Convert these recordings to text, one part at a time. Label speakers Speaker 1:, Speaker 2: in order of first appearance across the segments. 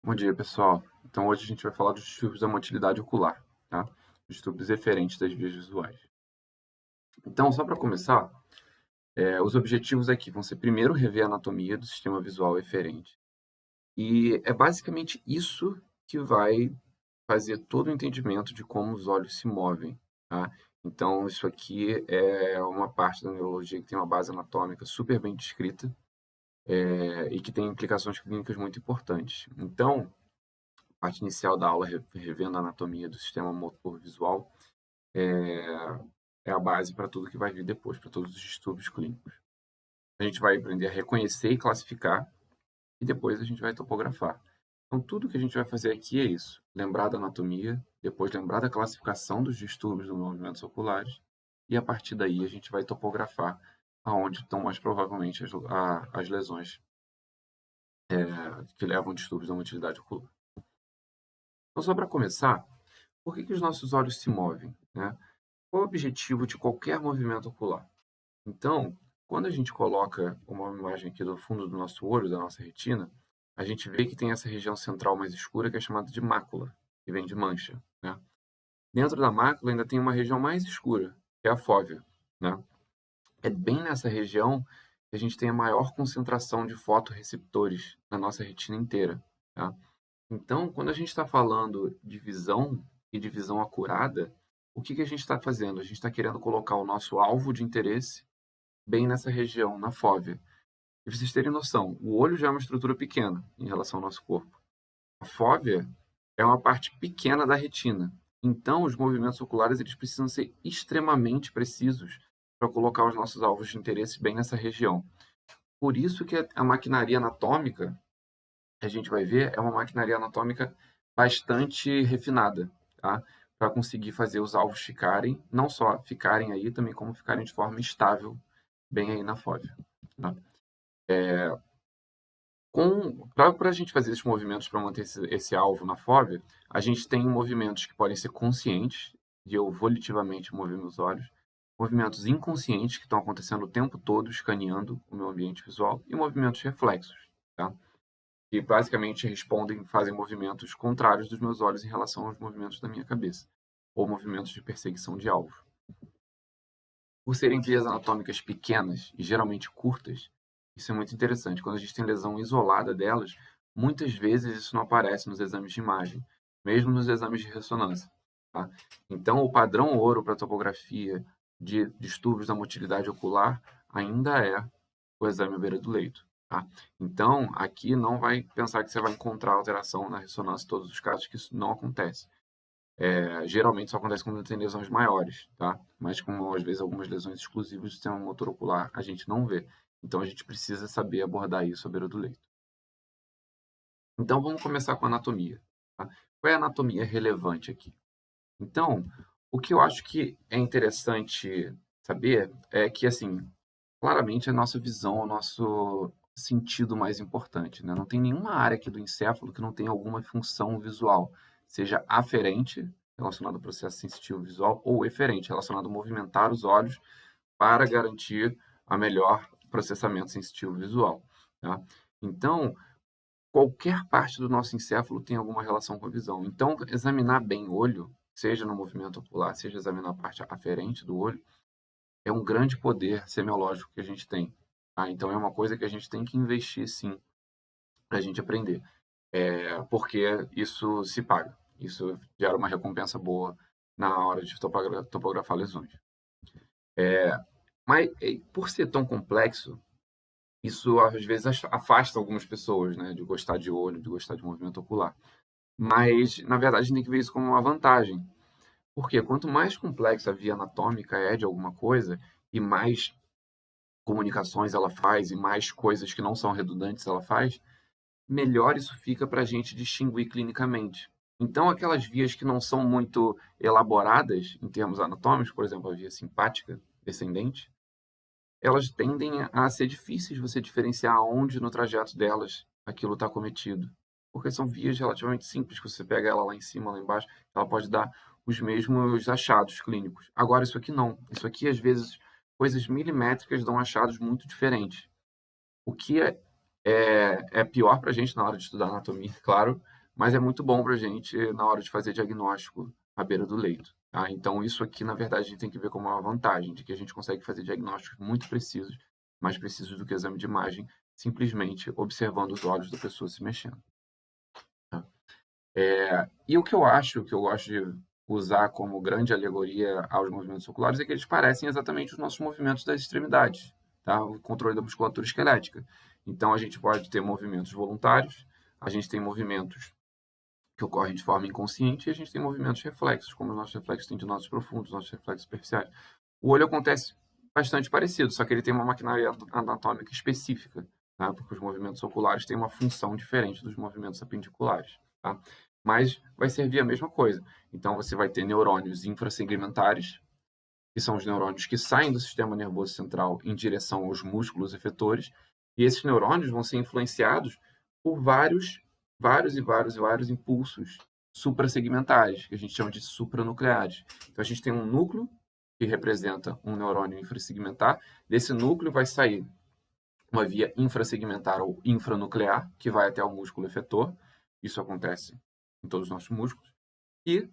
Speaker 1: Bom dia, pessoal. Então, hoje a gente vai falar dos distúrbios da motilidade ocular, tá? Distúrbios eferentes das vias visuais. Então, só para começar, os objetivos aqui vão ser, primeiro, rever a anatomia do sistema visual eferente. E é basicamente isso que vai fazer todo o entendimento de como os olhos se movem, tá? Então, isso aqui é uma parte da neurologia que tem uma base anatômica super bem descrita, e que tem implicações clínicas muito importantes. Então, parte inicial da aula, revendo a anatomia do sistema motor visual, é a base para tudo que vai vir depois, para todos os distúrbios clínicos. A gente vai aprender a reconhecer e classificar, e depois a gente vai topografar. Então, tudo que a gente vai fazer aqui é isso: lembrar da anatomia, depois lembrar da classificação dos distúrbios dos movimentos oculares, e a partir daí a gente vai topografar aonde estão mais provavelmente as lesões que levam a distúrbios da motilidade ocular. Então, só para começar, por que os nossos olhos se movem, né? Qual é o objetivo de qualquer movimento ocular? Então, quando a gente coloca uma imagem aqui do fundo do nosso olho, da nossa retina, a gente vê que tem essa região central mais escura que é chamada de mácula, que vem de mancha, né? Dentro da mácula ainda tem uma região mais escura, que é a fóvea, né? É bem nessa região que a gente tem a maior concentração de fotorreceptores na nossa retina inteira, tá? Então, quando a gente está falando de visão e de visão acurada, o que a gente está fazendo? A gente está querendo colocar o nosso alvo de interesse bem nessa região, na fóvea. E pra vocês terem noção, o olho já é uma estrutura pequena em relação ao nosso corpo. A fóvea é uma parte pequena da retina. Então, os movimentos oculares eles precisam ser extremamente precisos para colocar os nossos alvos de interesse bem nessa região. Por isso que a maquinaria anatômica que a gente vai ver é uma maquinaria anatômica bastante refinada, tá? Para conseguir fazer os alvos ficarem, não só ficarem aí, também como ficarem de forma estável, bem aí na fóvea, tá? Para a gente fazer esses movimentos para manter esse alvo na fóvea, a gente tem movimentos que podem ser conscientes, de eu volitivamente mover meus olhos, movimentos inconscientes que estão acontecendo o tempo todo, escaneando o meu ambiente visual, e movimentos reflexos, tá? Que basicamente fazem movimentos contrários dos meus olhos em relação aos movimentos da minha cabeça, ou movimentos de perseguição de alvo. Por serem vias anatômicas pequenas e geralmente curtas, isso é muito interessante. Quando a gente tem lesão isolada delas, muitas vezes isso não aparece nos exames de imagem, mesmo nos exames de ressonância, tá? Então, o padrão ouro para topografia de distúrbios da motilidade ocular ainda é o exame à beira do leito, tá? Então, aqui não vai pensar que você vai encontrar alteração na ressonância em todos os casos, que isso não acontece. Geralmente isso acontece quando tem lesões maiores, tá? Mas como às vezes algumas lesões exclusivas do sistema motor ocular a gente não vê. Então a gente precisa saber abordar isso à beira do leito. Então vamos começar com a anatomia, tá? Qual é a anatomia relevante aqui? Então, o que eu acho que é interessante saber é que, assim, claramente a nossa visão, o nosso sentido mais importante, né? Não tem nenhuma área aqui do encéfalo que não tenha alguma função visual, seja aferente, relacionado ao processo sensitivo visual, ou eferente, relacionado a movimentar os olhos para garantir a melhor processamento sensitivo visual, tá? Então, qualquer parte do nosso encéfalo tem alguma relação com a visão. Então, examinar bem o olho, seja no movimento ocular, seja examinar a parte aferente do olho, é um grande poder semiológico que a gente tem. Tá? Então, é uma coisa que a gente tem que investir, sim, para a gente aprender. Porque isso se paga. Isso gera uma recompensa boa na hora de topografar lesões. Mas, por ser tão complexo, isso às vezes afasta algumas pessoas, né, de gostar de olho, de gostar de movimento ocular. Mas, na verdade, a gente tem que ver isso como uma vantagem. Porque quanto mais complexa a via anatômica é de alguma coisa, e mais comunicações ela faz, e mais coisas que não são redundantes ela faz, melhor isso fica para a gente distinguir clinicamente. Então, aquelas vias que não são muito elaboradas em termos anatômicos, por exemplo, a via simpática descendente, elas tendem a ser difíceis de você diferenciar onde no trajeto delas aquilo está cometido. Porque são vias relativamente simples, que você pega ela lá em cima, lá embaixo, ela pode dar os mesmos achados clínicos. Agora, isso aqui não. Isso aqui, às vezes, coisas milimétricas dão achados muito diferentes. O que é pior para a gente na hora de estudar anatomia, claro, mas é muito bom para a gente na hora de fazer diagnóstico à beira do leito. Tá? Então, isso aqui, na verdade, a gente tem que ver como uma vantagem, de que a gente consegue fazer diagnósticos muito precisos, mais precisos do que o exame de imagem, simplesmente observando os olhos da pessoa se mexendo. Tá? E o que eu acho, que eu gosto de usar como grande alegoria aos movimentos oculares, é que eles parecem exatamente os nossos movimentos das extremidades, tá? O controle da musculatura esquelética. Então, a gente pode ter movimentos voluntários, a gente tem movimentos que ocorrem de forma inconsciente, e a gente tem movimentos reflexos, como os nossos reflexos tendinosos profundos, nossos reflexos superficiais. O olho acontece bastante parecido, só que ele tem uma maquinaria anatômica específica, tá? Porque os movimentos oculares têm uma função diferente dos movimentos apendiculares, tá? Mas vai servir a mesma coisa. Então, você vai ter neurônios infrasegmentares, que são os neurônios que saem do sistema nervoso central em direção aos músculos efetores, e esses neurônios vão ser influenciados por vários impulsos suprassegmentares, que a gente chama de supranucleares. Então, a gente tem um núcleo que representa um neurônio infrasegmentar. Desse núcleo vai sair uma via infrasegmentar ou infranuclear, que vai até o músculo efetor. Isso acontece em todos os nossos músculos. E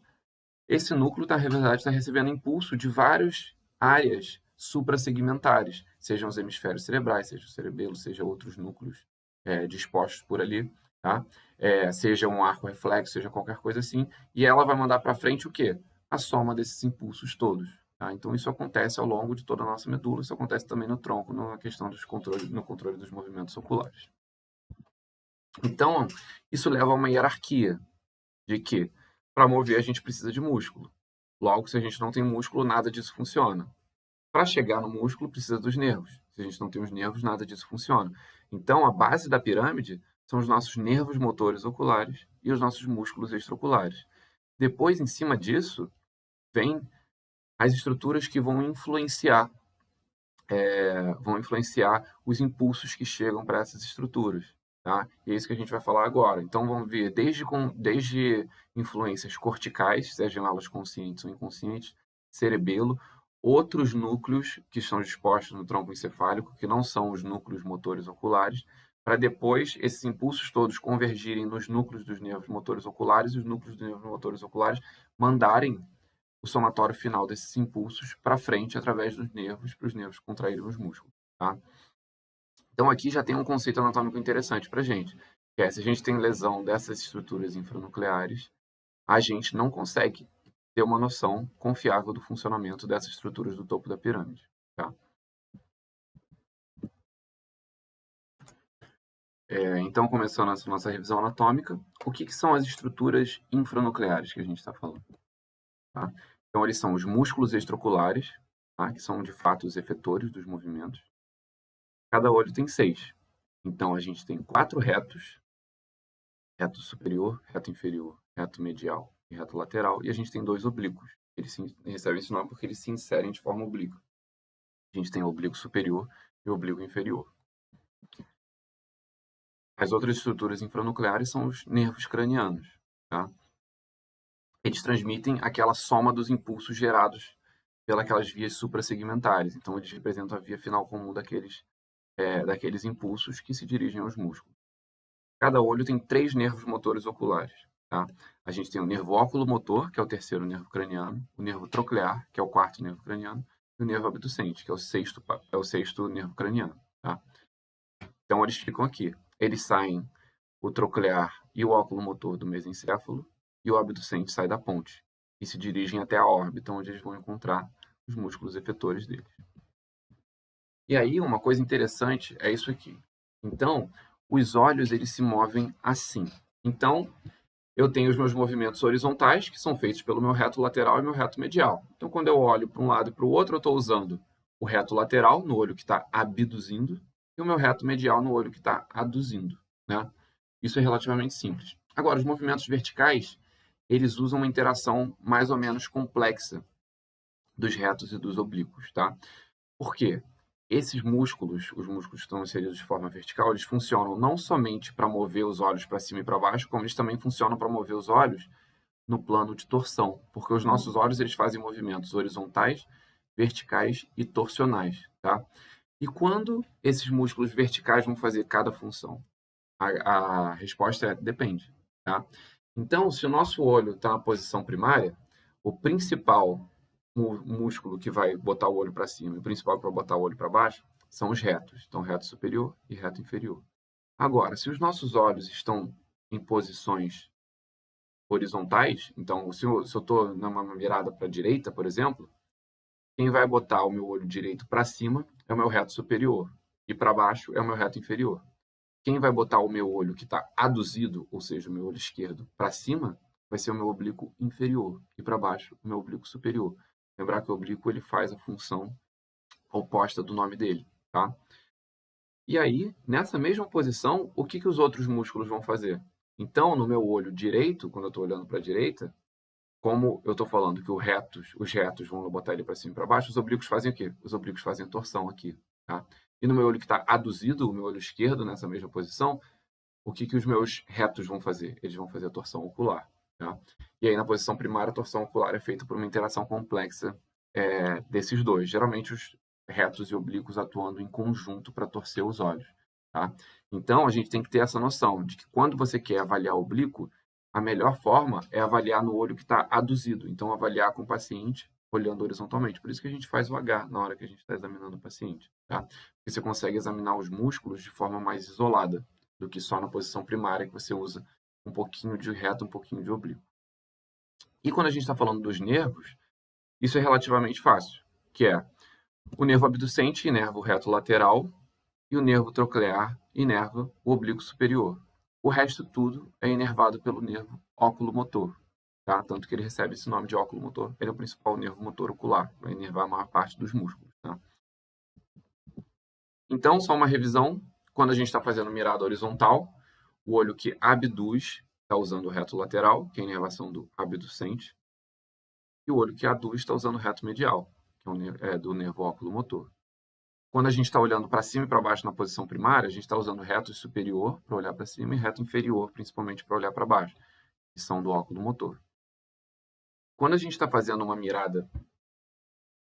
Speaker 1: esse núcleo, na verdade, está recebendo impulso de várias áreas suprassegmentares, sejam os hemisférios cerebrais, seja o cerebelo, seja outros núcleos dispostos por ali, tá? Seja um arco reflexo, seja qualquer coisa assim, e ela vai mandar para frente o quê? A soma desses impulsos todos. Tá? Então, isso acontece ao longo de toda a nossa medula, isso acontece também no tronco, na questão no controle dos movimentos oculares. Então, isso leva a uma hierarquia de que, para mover, a gente precisa de músculo. Logo, se a gente não tem músculo, nada disso funciona. Para chegar no músculo, precisa dos nervos. Se a gente não tem os nervos, nada disso funciona. Então, a base da pirâmide são os nossos nervos motores oculares e os nossos músculos extraoculares. Depois, em cima disso, vem as estruturas que vão influenciar os impulsos que chegam para essas estruturas. Tá? E é isso que a gente vai falar agora. Então, vamos ver desde influências corticais, sejam elas conscientes ou inconscientes, cerebelo, outros núcleos que estão dispostos no tronco encefálico, que não são os núcleos motores oculares, para depois esses impulsos todos convergirem nos núcleos dos nervos motores oculares e os núcleos dos nervos motores oculares mandarem o somatório final desses impulsos para frente através dos nervos, para os nervos contraírem os músculos. Tá? Então, aqui já tem um conceito anatômico interessante para a gente, que é se a gente tem lesão dessas estruturas infranucleares, a gente não consegue ter uma noção confiável do funcionamento dessas estruturas do topo da pirâmide. Tá? Então, começando essa nossa revisão anatômica, o que são as estruturas infranucleares que a gente está falando? Tá? Então, eles são os músculos extraoculares, tá? Que são de fato os efetores dos movimentos. Cada olho tem 6. Então, a gente tem 4 retos, reto superior, reto inferior, reto medial e reto lateral, e a gente tem 2 oblíquos. Eles recebem esse nome porque eles se inserem de forma oblíqua. A gente tem o oblíquo superior e o oblíquo inferior. As outras estruturas infranucleares são os nervos cranianos. Tá? Eles transmitem aquela soma dos impulsos gerados pelas vias suprassegmentares. Então, eles representam a via final comum daqueles impulsos que se dirigem aos músculos. Cada olho tem 3 nervos motores oculares. Tá? A gente tem o nervo óculo-motor, que é o terceiro nervo craniano, o nervo troclear, que é o quarto nervo craniano, e o nervo abducente, que é o sexto nervo craniano. Tá? Então, eles ficam aqui. Eles saem, o troclear e o óculo-motor do mesencéfalo, e o abducente sai da ponte, e se dirigem até a órbita, onde eles vão encontrar os músculos efetores deles. E aí, uma coisa interessante é isso aqui. Então, os olhos eles se movem assim. Então, eu tenho os meus movimentos horizontais, que são feitos pelo meu reto lateral e meu reto medial. Então, quando eu olho para um lado e para o outro, eu estou usando o reto lateral no olho que está abduzindo e o meu reto medial no olho que está aduzindo. Né? Isso é relativamente simples. Agora, os movimentos verticais, eles usam uma interação mais ou menos complexa dos retos e dos oblíquos. Tá? Por quê? Esses músculos, os músculos que estão inseridos de forma vertical, eles funcionam não somente para mover os olhos para cima e para baixo, como eles também funcionam para mover os olhos no plano de torção, porque os nossos olhos eles fazem movimentos horizontais, verticais e torsionais, tá? E quando esses músculos verticais vão fazer cada função? A resposta é depende. tá? Então, se o nosso olho está na posição primária, o principal músculo que vai botar o olho para cima e o principal que vai botar o olho para baixo são os retos. Então, reto superior e reto inferior. Agora, se os nossos olhos estão em posições horizontais, então, se eu estou numa mirada para a direita, por exemplo, quem vai botar o meu olho direito para cima é o meu reto superior e para baixo é o meu reto inferior. Quem vai botar o meu olho que está aduzido, ou seja, o meu olho esquerdo, para cima, vai ser o meu oblíquo inferior e para baixo o meu oblíquo superior. Lembrar que o oblíquo ele faz a função oposta do nome dele, tá? E aí, nessa mesma posição, o que, que os outros músculos vão fazer? Então, no meu olho direito, quando eu estou olhando para a direita, como eu estou falando que os retos vão botar ele para cima e para baixo, os oblíquos fazem o quê? Os oblíquos fazem a torção aqui, tá? E no meu olho que está aduzido, o meu olho esquerdo, nessa mesma posição, o que, que os meus retos vão fazer? Eles vão fazer a torção ocular, tá? E aí, na posição primária, a torção ocular é feita por uma interação complexa desses dois. Geralmente, os retos e oblíquos atuando em conjunto para torcer os olhos, tá? Então, a gente tem que ter essa noção de que quando você quer avaliar o oblíquo, a melhor forma é avaliar no olho que está aduzido. Então, avaliar com o paciente olhando horizontalmente. Por isso que a gente faz o H na hora que a gente está examinando o paciente, tá? Porque você consegue examinar os músculos de forma mais isolada do que só na posição primária, que você usa um pouquinho de reto, um pouquinho de oblíquo. E quando a gente está falando dos nervos, isso é relativamente fácil, que é o nervo abducente inerva o reto lateral e o nervo troclear inerva o oblíquo superior. O resto tudo é inervado pelo nervo oculomotor, tá? Tanto que ele recebe esse nome de oculomotor. Ele é o principal nervo motor ocular, vai inervar a maior parte dos músculos, tá? Então, só uma revisão, quando a gente está fazendo mirada horizontal, o olho que abduz está usando o reto lateral, que é a inervação do abducente, e o olho que aduz está usando o reto medial, que é do nervo oculomotor. Quando a gente está olhando para cima e para baixo na posição primária, a gente está usando reto superior para olhar para cima e reto inferior, principalmente para olhar para baixo, que são do oculomotor. Quando a gente está fazendo uma mirada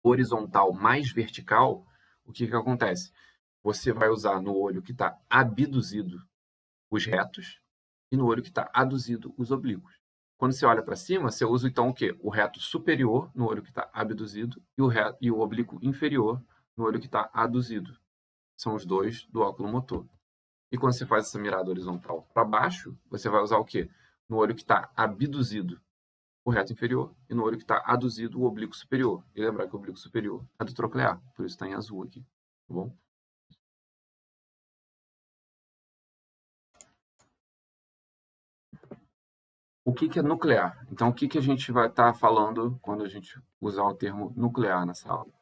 Speaker 1: horizontal mais vertical, o que, que acontece? Você vai usar no olho que está abduzido os retos e no olho que está aduzido os oblíquos. Quando você olha para cima, você usa então o quê? O reto superior no olho que está abduzido e o oblíquo inferior no olho que está aduzido. São os dois do óculo motor. E quando você faz essa mirada horizontal para baixo, você vai usar o quê? No olho que está abduzido, o reto inferior, e no olho que está aduzido, o oblíquo superior. E lembrar que o oblíquo superior é do troclear, por isso está em azul aqui. Tá bom? O que, que é nuclear? Então, o que, que a gente vai estar falando quando a gente usar o termo nuclear nessa aula?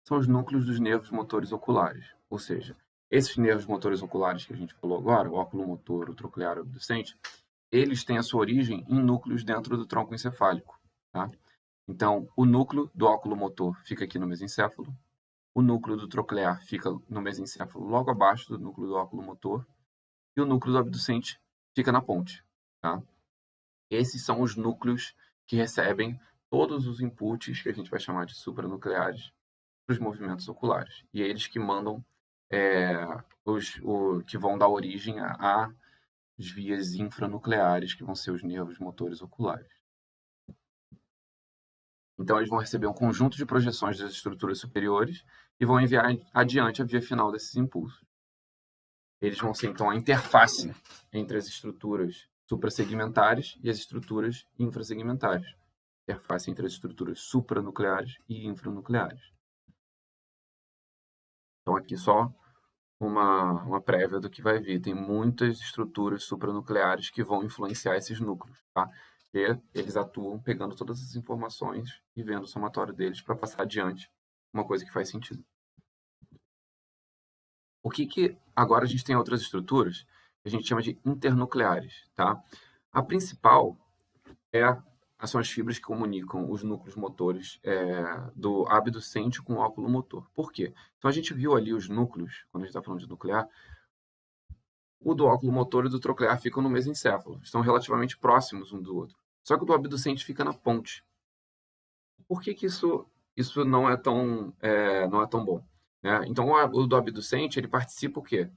Speaker 1: São os núcleos dos nervos motores oculares. Ou seja, esses nervos motores oculares que a gente falou agora, o óculo motor, o troclear e o abducente, eles têm a sua origem em núcleos dentro do tronco encefálico. Tá? Então, o núcleo do óculo motor fica aqui no mesencéfalo, o núcleo do troclear fica no mesencéfalo logo abaixo do núcleo do óculo motor, e o núcleo do abducente fica na ponte. Tá? Esses são os núcleos que recebem todos os inputs que a gente vai chamar de supranucleares para os movimentos oculares. E é eles que mandam, que vão dar origem às vias infranucleares, que vão ser os nervos motores oculares. Então, eles vão receber um conjunto de projeções das estruturas superiores e vão enviar adiante a via final desses impulsos. Eles vão ser, então, a interface entre as estruturas suprassegmentares e as estruturas infrassegmentares. Interface entre as estruturas supranucleares e infranucleares. Então, aqui só uma prévia do que vai vir. Tem muitas estruturas supranucleares que vão influenciar esses núcleos, tá? E eles atuam pegando todas as informações e vendo o somatório deles para passar adiante uma coisa que faz sentido. O que agora a gente tem outras estruturas que a gente chama de internucleares, tá? A principal são as fibras que comunicam os núcleos motores do abducente com o óculo motor. Por quê? Então a gente viu ali os núcleos, quando a gente está falando de nuclear, o do óculo motor e do troclear ficam no mesencéfalo, estão relativamente próximos um do outro. Só que o do abducente fica na ponte. Por que isso não é tão bom? Né? Então, o do abducente, ele participa o quê?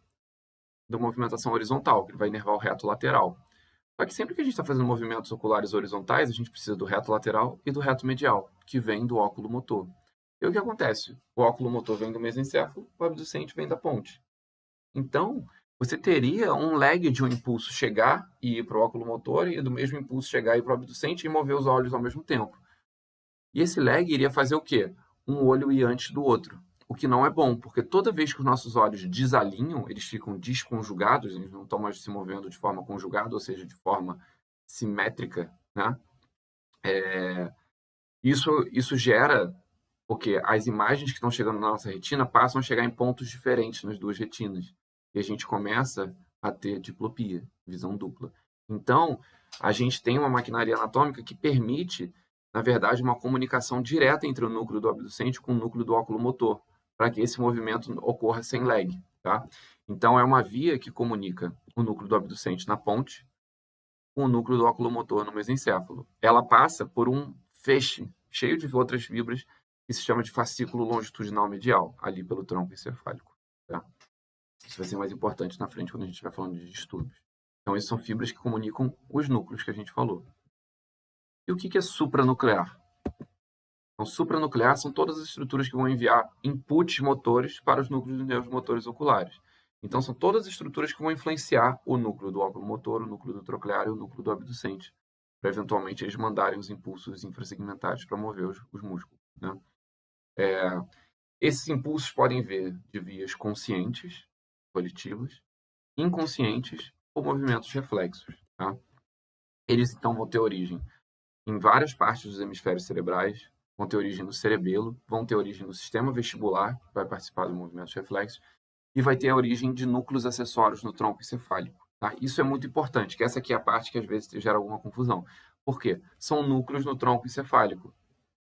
Speaker 1: Da movimentação horizontal, que ele vai inervar o reto lateral. Só que sempre que a gente está fazendo movimentos oculares horizontais, a gente precisa do reto lateral e do reto medial, que vem do óculo motor. E o que acontece? O óculo motor vem do mesencéfalo, o abducente vem da ponte. Então, você teria um lag de um impulso chegar e ir para o óculo motor e do mesmo impulso chegar e ir para o abducente e mover os olhos ao mesmo tempo. E esse lag iria fazer o quê? Um olho ir antes do outro. O que não é bom, porque toda vez que os nossos olhos desalinham, eles ficam desconjugados, eles não estão mais se movendo de forma conjugada, ou seja, de forma simétrica, né? Isso gera o quê? As imagens que estão chegando na nossa retina passam a chegar em pontos diferentes nas duas retinas. E a gente começa a ter diplopia, visão dupla. Então, a gente tem uma maquinaria anatômica que permite, na verdade, uma comunicação direta entre o núcleo do abducente com o núcleo do óculo motor, para que esse movimento ocorra sem lag, tá? Então, é uma via que comunica o núcleo do abducente na ponte com o núcleo do óculo motor no mesencéfalo. Ela passa por um feixe cheio de outras fibras que se chama de fascículo longitudinal medial, ali pelo tronco encefálico. Tá? Isso vai ser mais importante na frente quando a gente estiver falando de distúrbios. Então, essas são fibras que comunicam os núcleos que a gente falou. E o que é supranuclear? Então, supranuclear são todas as estruturas que vão enviar inputs motores para os núcleos dos nervos motores oculares. Então, são todas as estruturas que vão influenciar o núcleo do óculo motor, o núcleo do troclear e o núcleo do abducente, para eventualmente eles mandarem os impulsos infrasegmentares para mover os músculos. Né? Esses impulsos podem vir de vias conscientes, volitivas, inconscientes ou movimentos reflexos. Tá? Eles, então, vão ter origem em várias partes dos hemisférios cerebrais, vão ter origem no cerebelo, vão ter origem no sistema vestibular, que vai participar dos movimentos reflexos, e vai ter a origem de núcleos acessórios no tronco encefálico. Tá? Isso é muito importante, que essa aqui é a parte que às vezes gera alguma confusão. Por quê? São núcleos no tronco encefálico,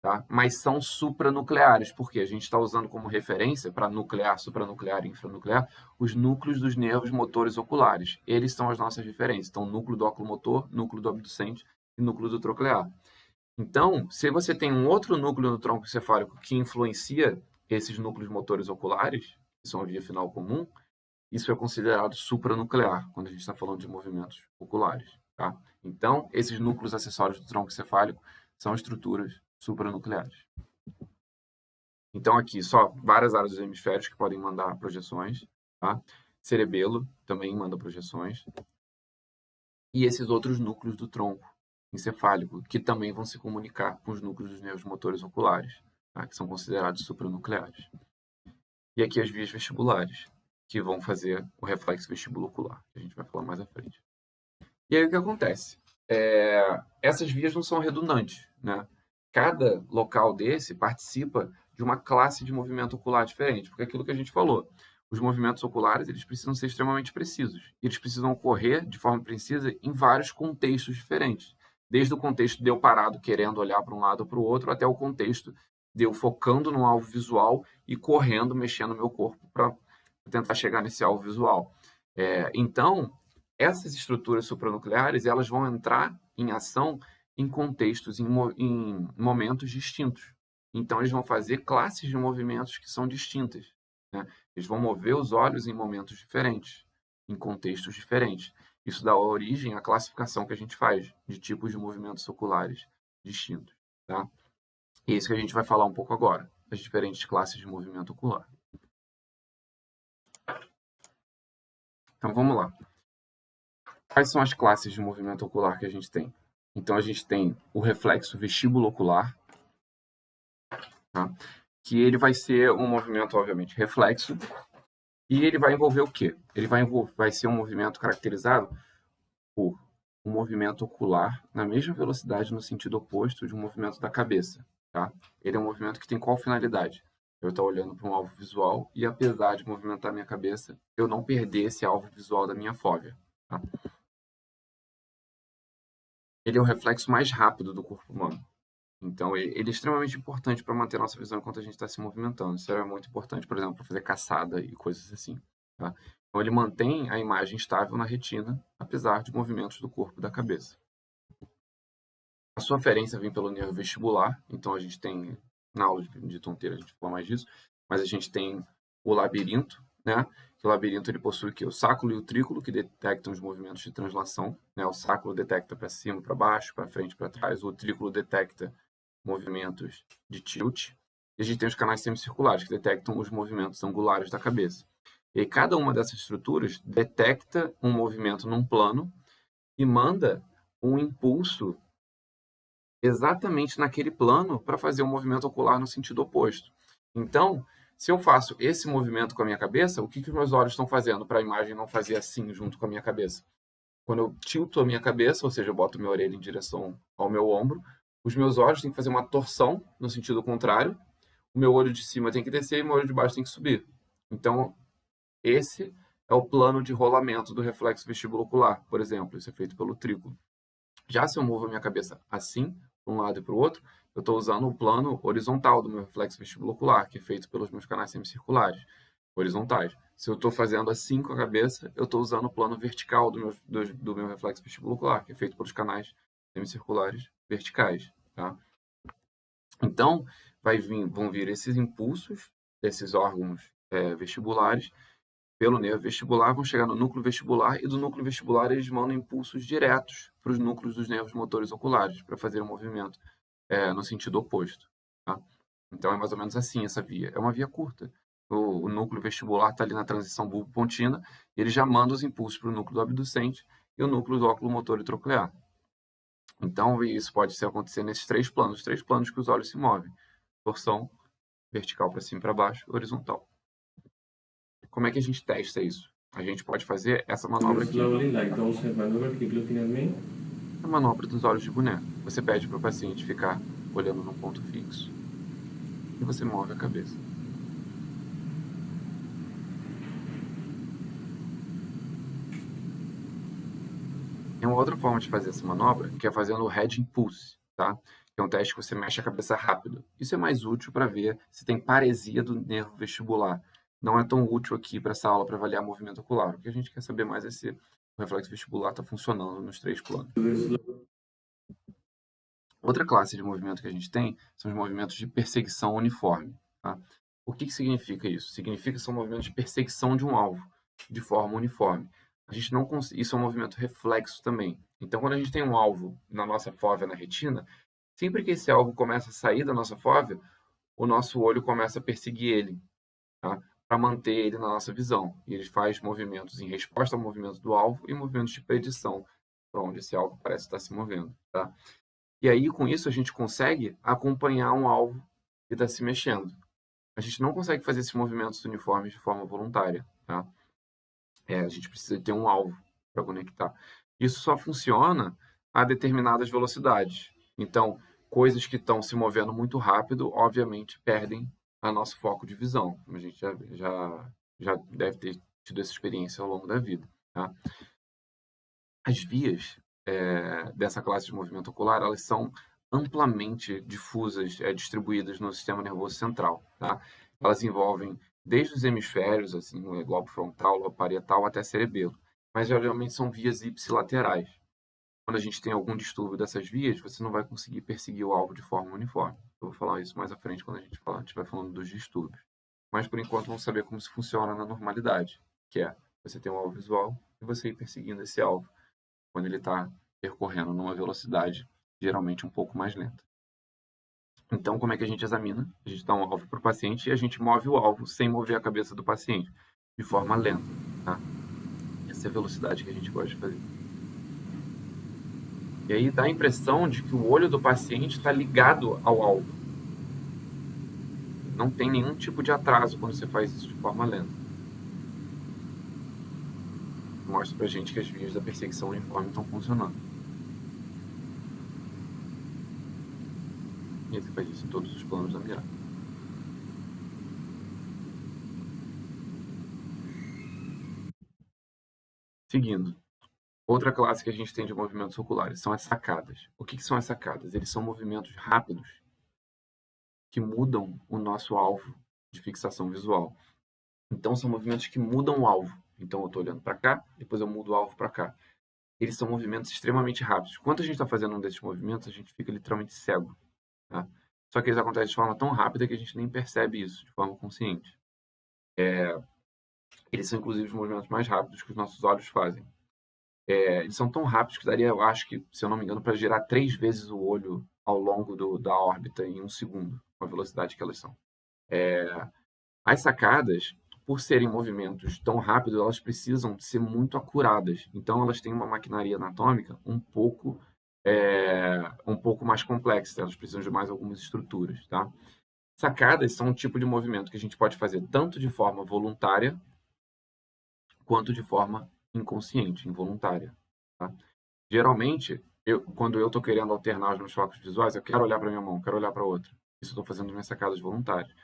Speaker 1: tá? Mas são supranucleares, porque a gente está usando como referência para nuclear, supranuclear e infranuclear os núcleos dos nervos motores oculares. Eles são as nossas referências. Então, núcleo do óculo motor, núcleo do abducente e núcleo do troclear. Então, se você tem um outro núcleo no tronco encefálico que influencia esses núcleos motores oculares, que são a via final comum, isso é considerado supranuclear, quando a gente está falando de movimentos oculares. Tá? Então, esses núcleos acessórios do tronco encefálico são estruturas supranucleares. Então, aqui, só várias áreas dos hemisférios que podem mandar projeções. Tá? Cerebelo também manda projeções. E esses outros núcleos do tronco encefálico, que também vão se comunicar com os núcleos dos nervos motores oculares, tá? Que são considerados supranucleares. E aqui as vias vestibulares, que vão fazer o reflexo vestibulocular, que a gente vai falar mais à frente. E aí o que acontece? Essas vias não são redundantes, né? Cada local desse participa de uma classe de movimento ocular diferente, porque é aquilo que a gente falou, os movimentos oculares eles precisam ser extremamente precisos. Eles precisam ocorrer de forma precisa em vários contextos diferentes. Desde o contexto de eu parado querendo olhar para um lado ou para o outro, até o contexto de eu focando no alvo visual e correndo, mexendo o meu corpo para tentar chegar nesse alvo visual. Então, essas estruturas supranucleares elas vão entrar em ação em contextos, em momentos distintos. Então, eles vão fazer classes de movimentos que são distintas. Né? Eles vão mover os olhos em momentos diferentes, em contextos diferentes. Isso dá origem à classificação que a gente faz de tipos de movimentos oculares distintos. Tá? E é isso que a gente vai falar um pouco agora, as diferentes classes de movimento ocular. Então, vamos lá. Quais são as classes de movimento ocular que a gente tem? Então, a gente tem o reflexo vestibulo-ocular, tá? Que ele vai ser um movimento, obviamente, reflexo, e ele vai envolver o quê? Ele vai ser um movimento caracterizado por um movimento ocular na mesma velocidade no sentido oposto de um movimento da cabeça, tá? Ele é um movimento que tem qual finalidade? Eu estou olhando para um alvo visual e, apesar de movimentar minha cabeça, eu não perder esse alvo visual da minha fóvea, tá? Ele é o reflexo mais rápido do corpo humano. Então, ele é extremamente importante para manter a nossa visão enquanto a gente está se movimentando. Isso é muito importante, por exemplo, para fazer caçada e coisas assim. Tá? Então, ele mantém a imagem estável na retina, apesar de movimentos do corpo e da cabeça. A sua aferência vem pelo nervo vestibular. Então, a gente tem, na aula de tonteira a gente fala mais disso, mas a gente tem o labirinto, né? O labirinto ele possui o sacro e o trículo, que detectam os movimentos de translação, né? O sacro detecta para cima, para baixo, para frente, para trás. O trículo detecta movimentos de tilt. E a gente tem os canais semicirculares, que detectam os movimentos angulares da cabeça. E aí, cada uma dessas estruturas detecta um movimento num plano e manda um impulso exatamente naquele plano para fazer um movimento ocular no sentido oposto. Então, se eu faço esse movimento com a minha cabeça, o que os meus olhos estão fazendo para a imagem não fazer assim junto com a minha cabeça? Quando eu tilto a minha cabeça, ou seja, eu boto minha orelha em direção ao meu ombro, os meus olhos têm que fazer uma torção no sentido contrário, o meu olho de cima tem que descer e o meu olho de baixo tem que subir. Então, esse é o plano de rolamento do reflexo vestibulocular, por exemplo, isso é feito pelo trículo. Já se eu movo a minha cabeça assim, para um lado e para o outro, eu estou usando o plano horizontal do meu reflexo vestibulocular, que é feito pelos meus canais semicirculares, horizontais. Se eu estou fazendo assim com a cabeça, eu estou usando o plano vertical do meu reflexo vestibulocular, que é feito pelos canais semicirculares verticais. Tá? Então, vão vir esses impulsos desses órgãos vestibulares pelo nervo vestibular, vão chegar no núcleo vestibular e do núcleo vestibular eles mandam impulsos diretos para os núcleos dos nervos motores oculares para fazer o movimento no sentido oposto. Tá? Então é mais ou menos assim essa via. É uma via curta. O núcleo vestibular está ali na transição bulbo-pontina e ele já manda os impulsos para o núcleo do abducente e o núcleo do óculo motor e troclear. Então isso pode acontecer nesses três planos que os olhos se movem: torção, vertical para cima e para baixo, horizontal. Como é que a gente testa isso? A gente pode fazer essa manobra aqui.
Speaker 2: Slowly, like don't say maneuver, keep looking at me.
Speaker 1: A manobra dos olhos de boneco. Você pede para o paciente ficar olhando num ponto fixo e você move a cabeça. Tem uma outra forma de fazer essa manobra, que é fazendo o head impulse, tá? Que é um teste que você mexe a cabeça rápido. Isso é mais útil para ver se tem paresia do nervo vestibular. Não é tão útil aqui para essa aula para avaliar movimento ocular. O que a gente quer saber mais é se o reflexo vestibular está funcionando nos três planos. Outra classe de movimento que a gente tem são os movimentos de perseguição uniforme. Tá? O que significa isso? Significa que são movimentos de perseguição de um alvo de forma uniforme. A gente não Isso é um movimento reflexo também. Então, quando a gente tem um alvo na nossa fóvea na retina, sempre que esse alvo começa a sair da nossa fóvea, o nosso olho começa a perseguir ele, tá? Para manter ele na nossa visão. E ele faz movimentos em resposta ao movimento do alvo e movimentos de predição para onde esse alvo parece estar se movendo. Tá? E aí, com isso, a gente consegue acompanhar um alvo que está se mexendo. A gente não consegue fazer esses movimentos uniformes de forma voluntária. Tá? A gente precisa ter um alvo para conectar. Isso só funciona a determinadas velocidades. Então, coisas que estão se movendo muito rápido, obviamente, perdem a nosso foco de visão. A gente já deve ter tido essa experiência ao longo da vida. Tá? As vias dessa classe de movimento ocular, elas são amplamente difusas, distribuídas no sistema nervoso central. Tá? Elas envolvem desde os hemisférios, assim, o globo frontal, lobo parietal, até cerebelo. Mas geralmente são vias ipsilaterais. Quando a gente tem algum distúrbio dessas vias, você não vai conseguir perseguir o alvo de forma uniforme. Eu vou falar isso mais à frente quando a gente estiver falando dos distúrbios. Mas por enquanto vamos saber como isso funciona na normalidade, que é você ter um alvo visual e você ir perseguindo esse alvo quando ele está percorrendo numa velocidade geralmente um pouco mais lenta. Então, como é que a gente examina? A gente dá um alvo para o paciente e a gente move o alvo sem mover a cabeça do paciente, de forma lenta. Tá? Essa é a velocidade que a gente gosta de fazer. E aí dá a impressão de que o olho do paciente está ligado ao alvo. Não tem nenhum tipo de atraso quando você faz isso de forma lenta. Mostra pra gente que as vias da perseguição uniforme estão funcionando. E aí você faz isso em todos os planos da mirada. Seguindo. Outra classe que a gente tem de movimentos oculares são as sacadas. O que são as sacadas? Eles são movimentos rápidos que mudam o nosso alvo de fixação visual. Então, são movimentos que mudam o alvo. Então, eu estou olhando para cá, depois eu mudo o alvo para cá. Eles são movimentos extremamente rápidos. Quando a gente está fazendo um desses movimentos, a gente fica literalmente cego. Tá? Só que eles acontecem de forma tão rápida que a gente nem percebe isso de forma consciente. Eles são, inclusive, os movimentos mais rápidos que os nossos olhos fazem. Eles são tão rápidos que daria, eu acho que, se eu não me engano, para girar 3 vezes o olho ao longo da órbita em 1 segundo, com a velocidade que elas são. As sacadas, por serem movimentos tão rápidos, elas precisam ser muito acuradas. Então, elas têm uma maquinaria anatômica um pouco mais complexa. Elas precisam de mais algumas estruturas, tá? Sacadas são um tipo de movimento que a gente pode fazer tanto de forma voluntária quanto de forma inconsciente, involuntária, tá? Geralmente, quando eu estou querendo alternar os meus focos visuais, eu quero olhar para minha mão, quero olhar para outra. Isso eu estou fazendo minhas sacadas voluntárias.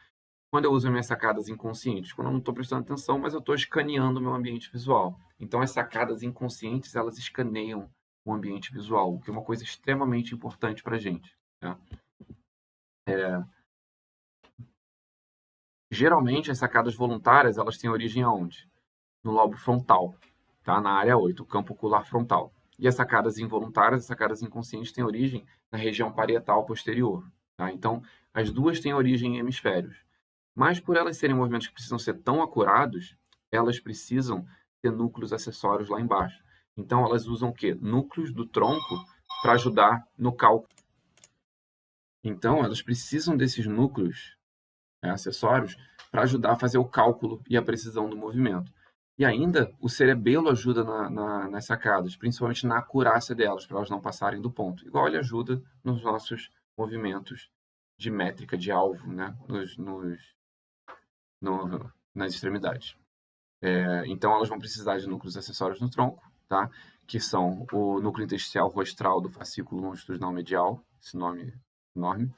Speaker 1: Quando eu uso minhas sacadas inconscientes, quando eu não estou prestando atenção, mas eu estou escaneando o meu ambiente visual. Então, as sacadas inconscientes, elas escaneiam o ambiente visual, o que é uma coisa extremamente importante para a gente, tá? Geralmente, as sacadas voluntárias, elas têm origem aonde? No lobo frontal, tá? Na área 8, o campo ocular frontal. E as sacadas involuntárias, as sacadas inconscientes, têm origem na região parietal posterior, tá? Então, as duas têm origem em hemisférios. Mas por elas serem movimentos que precisam ser tão acurados, elas precisam ter núcleos acessórios lá embaixo. Então elas usam o quê? Núcleos do tronco para ajudar no cálculo. Então elas precisam desses núcleos acessórios para ajudar a fazer o cálculo e a precisão do movimento. E ainda o cerebelo ajuda nas sacadas, principalmente na acurácia delas, para elas não passarem do ponto. Igual ele ajuda nos nossos movimentos de métrica de alvo, né? Nas extremidades. Então, elas vão precisar de núcleos acessórios no tronco, tá? Que são o núcleo intersticial rostral do fascículo longitudinal medial, esse nome enorme,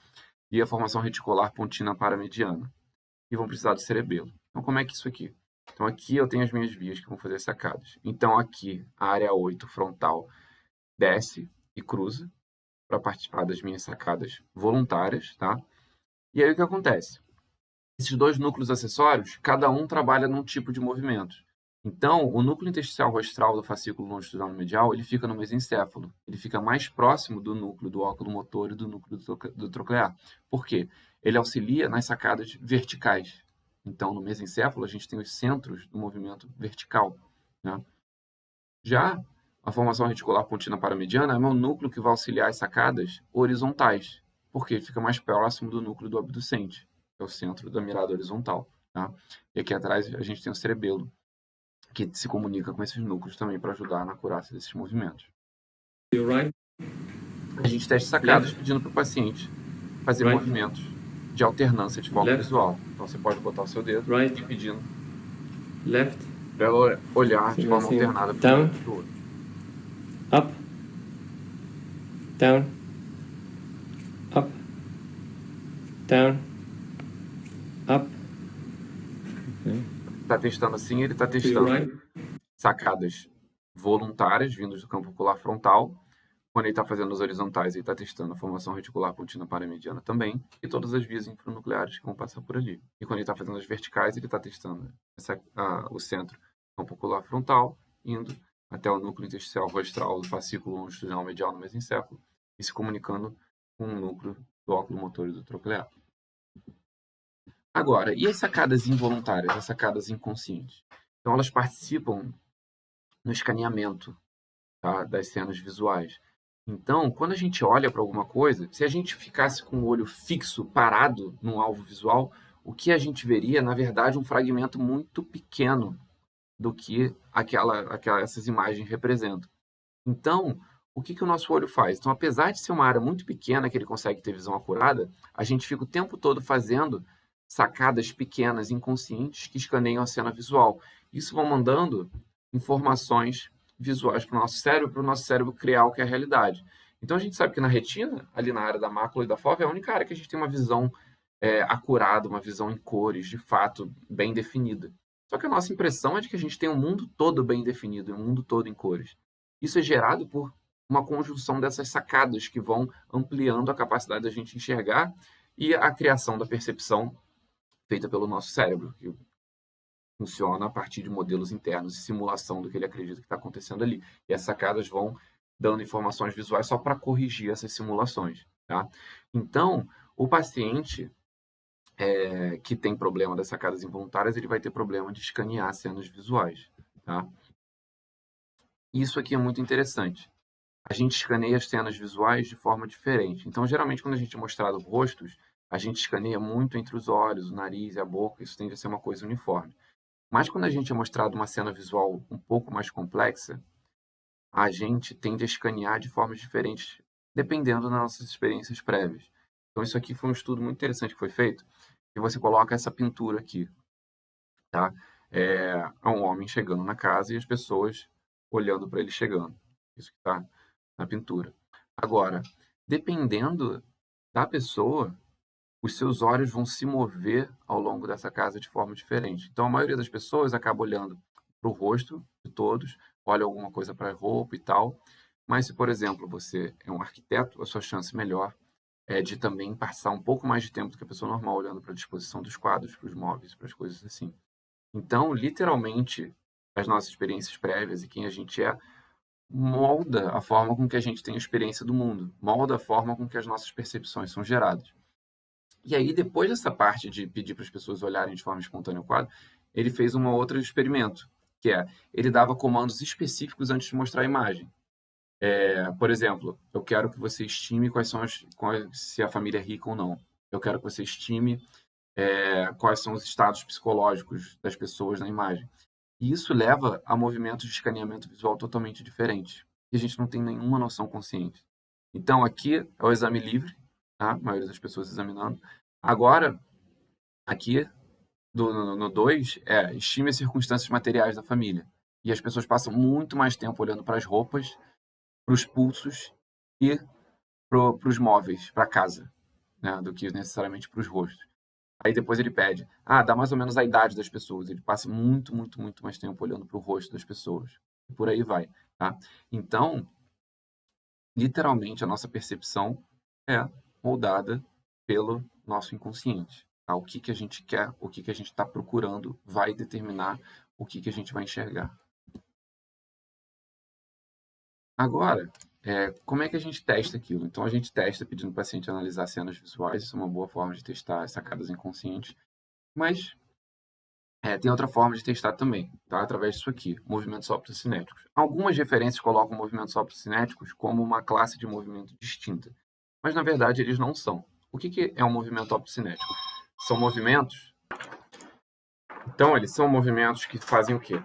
Speaker 1: e a formação reticular pontina paramediana. E vão precisar do cerebelo. Então, como é que isso aqui? Então, aqui eu tenho as minhas vias que vão fazer sacadas. Então, aqui, a área 8 frontal desce e cruza para participar das minhas sacadas voluntárias, tá? E aí o que acontece? Esses dois núcleos acessórios, cada um trabalha num tipo de movimento. Então, o núcleo intersticial rostral do fascículo longitudinal medial, ele fica no mesencéfalo. Ele fica mais próximo do núcleo do óculo motor e do núcleo do troclear. Por quê? Ele auxilia nas sacadas verticais. Então, no mesencéfalo, a gente tem os centros do movimento vertical, né? Já a formação reticular pontina paramediana é o núcleo que vai auxiliar as sacadas horizontais, porque ele fica mais próximo do núcleo do abducente, que é o centro da mirada horizontal, tá? E aqui atrás a gente tem o cerebelo, que se comunica com esses núcleos também para ajudar na acurácia desses movimentos. A gente testa sacadas pedindo para o paciente fazer movimentos de alternância de foco visual. Então você pode botar o seu dedo e pedindo para ela olhar de forma alternada para um lado do outro.
Speaker 2: Up, down, up, down, up.
Speaker 1: Está testando assim, ele está testando sacadas voluntárias vindas do campo ocular frontal. Quando ele está fazendo as horizontais, ele está testando a formação reticular pontina paramediana também e todas as vias infranucleares que vão passar por ali. E quando ele está fazendo as verticais, ele está testando o centro do campo ocular frontal, indo até o núcleo intersticial rostral do fascículo longitudinal medial no mesencéfalo e se comunicando com o núcleo do óculo motor e do troclear. Agora, e as sacadas involuntárias, as sacadas inconscientes? Então, elas participam no escaneamento, tá, das cenas visuais. Então, quando a gente olha para alguma coisa, se a gente ficasse com o olho fixo, parado num alvo visual, o que a gente veria, na verdade, um fragmento muito pequeno do que essas imagens representam. Então, o que o nosso olho faz? Então, apesar de ser uma área muito pequena que ele consegue ter visão acurada, a gente fica o tempo todo fazendo sacadas pequenas, inconscientes, que escaneiam a cena visual. Isso vão mandando informações visuais para o nosso cérebro criar o que é a realidade. Então, a gente sabe que na retina, ali na área da mácula e da fóvea, é a única área que a gente tem uma visão acurada, uma visão em cores, de fato, bem definida. Só que a nossa impressão é de que a gente tem um mundo todo bem definido, um mundo todo em cores. Isso é gerado por uma conjunção dessas sacadas que vão ampliando a capacidade da gente enxergar e a criação da percepção feita pelo nosso cérebro, que funciona a partir de modelos internos e simulação do que ele acredita que está acontecendo ali. E as sacadas vão dando informações visuais só para corrigir essas simulações, tá? Então, o paciente, que tem problema das sacadas involuntárias, ele vai ter problema de escanear cenas visuais, tá? Isso aqui é muito interessante. A gente escaneia as cenas visuais de forma diferente. Então, geralmente, quando a gente é mostrado rostos, a gente escaneia muito entre os olhos, o nariz e a boca, isso tende a ser uma coisa uniforme. Mas quando a gente é mostrado uma cena visual um pouco mais complexa, a gente tende a escanear de formas diferentes, dependendo das nossas experiências prévias. Então, isso aqui foi um estudo muito interessante que foi feito, e você coloca essa pintura aqui, tá? É um homem chegando na casa e as pessoas olhando para ele chegando. Isso que está na pintura. Agora, dependendo da pessoa, os seus olhos vão se mover ao longo dessa casa de forma diferente. Então, a maioria das pessoas acaba olhando para o rosto de todos, olha alguma coisa para a roupa e tal. Mas se, por exemplo, você é um arquiteto, a sua chance melhor é de também passar um pouco mais de tempo do que a pessoa normal olhando para a disposição dos quadros, para os móveis, para as coisas assim. Então, literalmente, as nossas experiências prévias e quem a gente é molda a forma com que a gente tem a experiência do mundo, molda a forma com que as nossas percepções são geradas. E aí, depois dessa parte de pedir para as pessoas olharem de forma espontânea o quadro, ele fez um outro experimento, que é, ele dava comandos específicos antes de mostrar a imagem. Por exemplo, eu quero que você estime se a família é rica ou não. Eu quero que você estime quais são os estados psicológicos das pessoas na imagem. E isso leva a movimentos de escaneamento visual totalmente diferentes. E a gente não tem nenhuma noção consciente. Então, aqui é o exame livre, tá? A maioria das pessoas examinando. Agora, aqui, no 2, estime as circunstâncias materiais da família. E as pessoas passam muito mais tempo olhando para as roupas, para os pulsos e para os móveis, para a casa, né? Do que necessariamente para os rostos. Aí depois ele pede, dá mais ou menos a idade das pessoas. Ele passa muito, muito, muito mais tempo olhando para o rosto das pessoas. E por aí vai, tá? Então, literalmente, a nossa percepção é moldada pelo nosso inconsciente. Tá? O que que a gente quer, o que que a gente está procurando, vai determinar o que que a gente vai enxergar. Agora, como é que a gente testa aquilo? Então, a gente testa pedindo para o paciente analisar cenas visuais, isso é uma boa forma de testar as sacadas inconscientes, mas tem outra forma de testar também, tá? Através disso aqui, movimentos optocinéticos. Algumas referências colocam movimentos optocinéticos como uma classe de movimento distinta, mas na verdade eles não são. O que que é um movimento optocinético? São movimentos. Então, eles são movimentos que fazem o quê?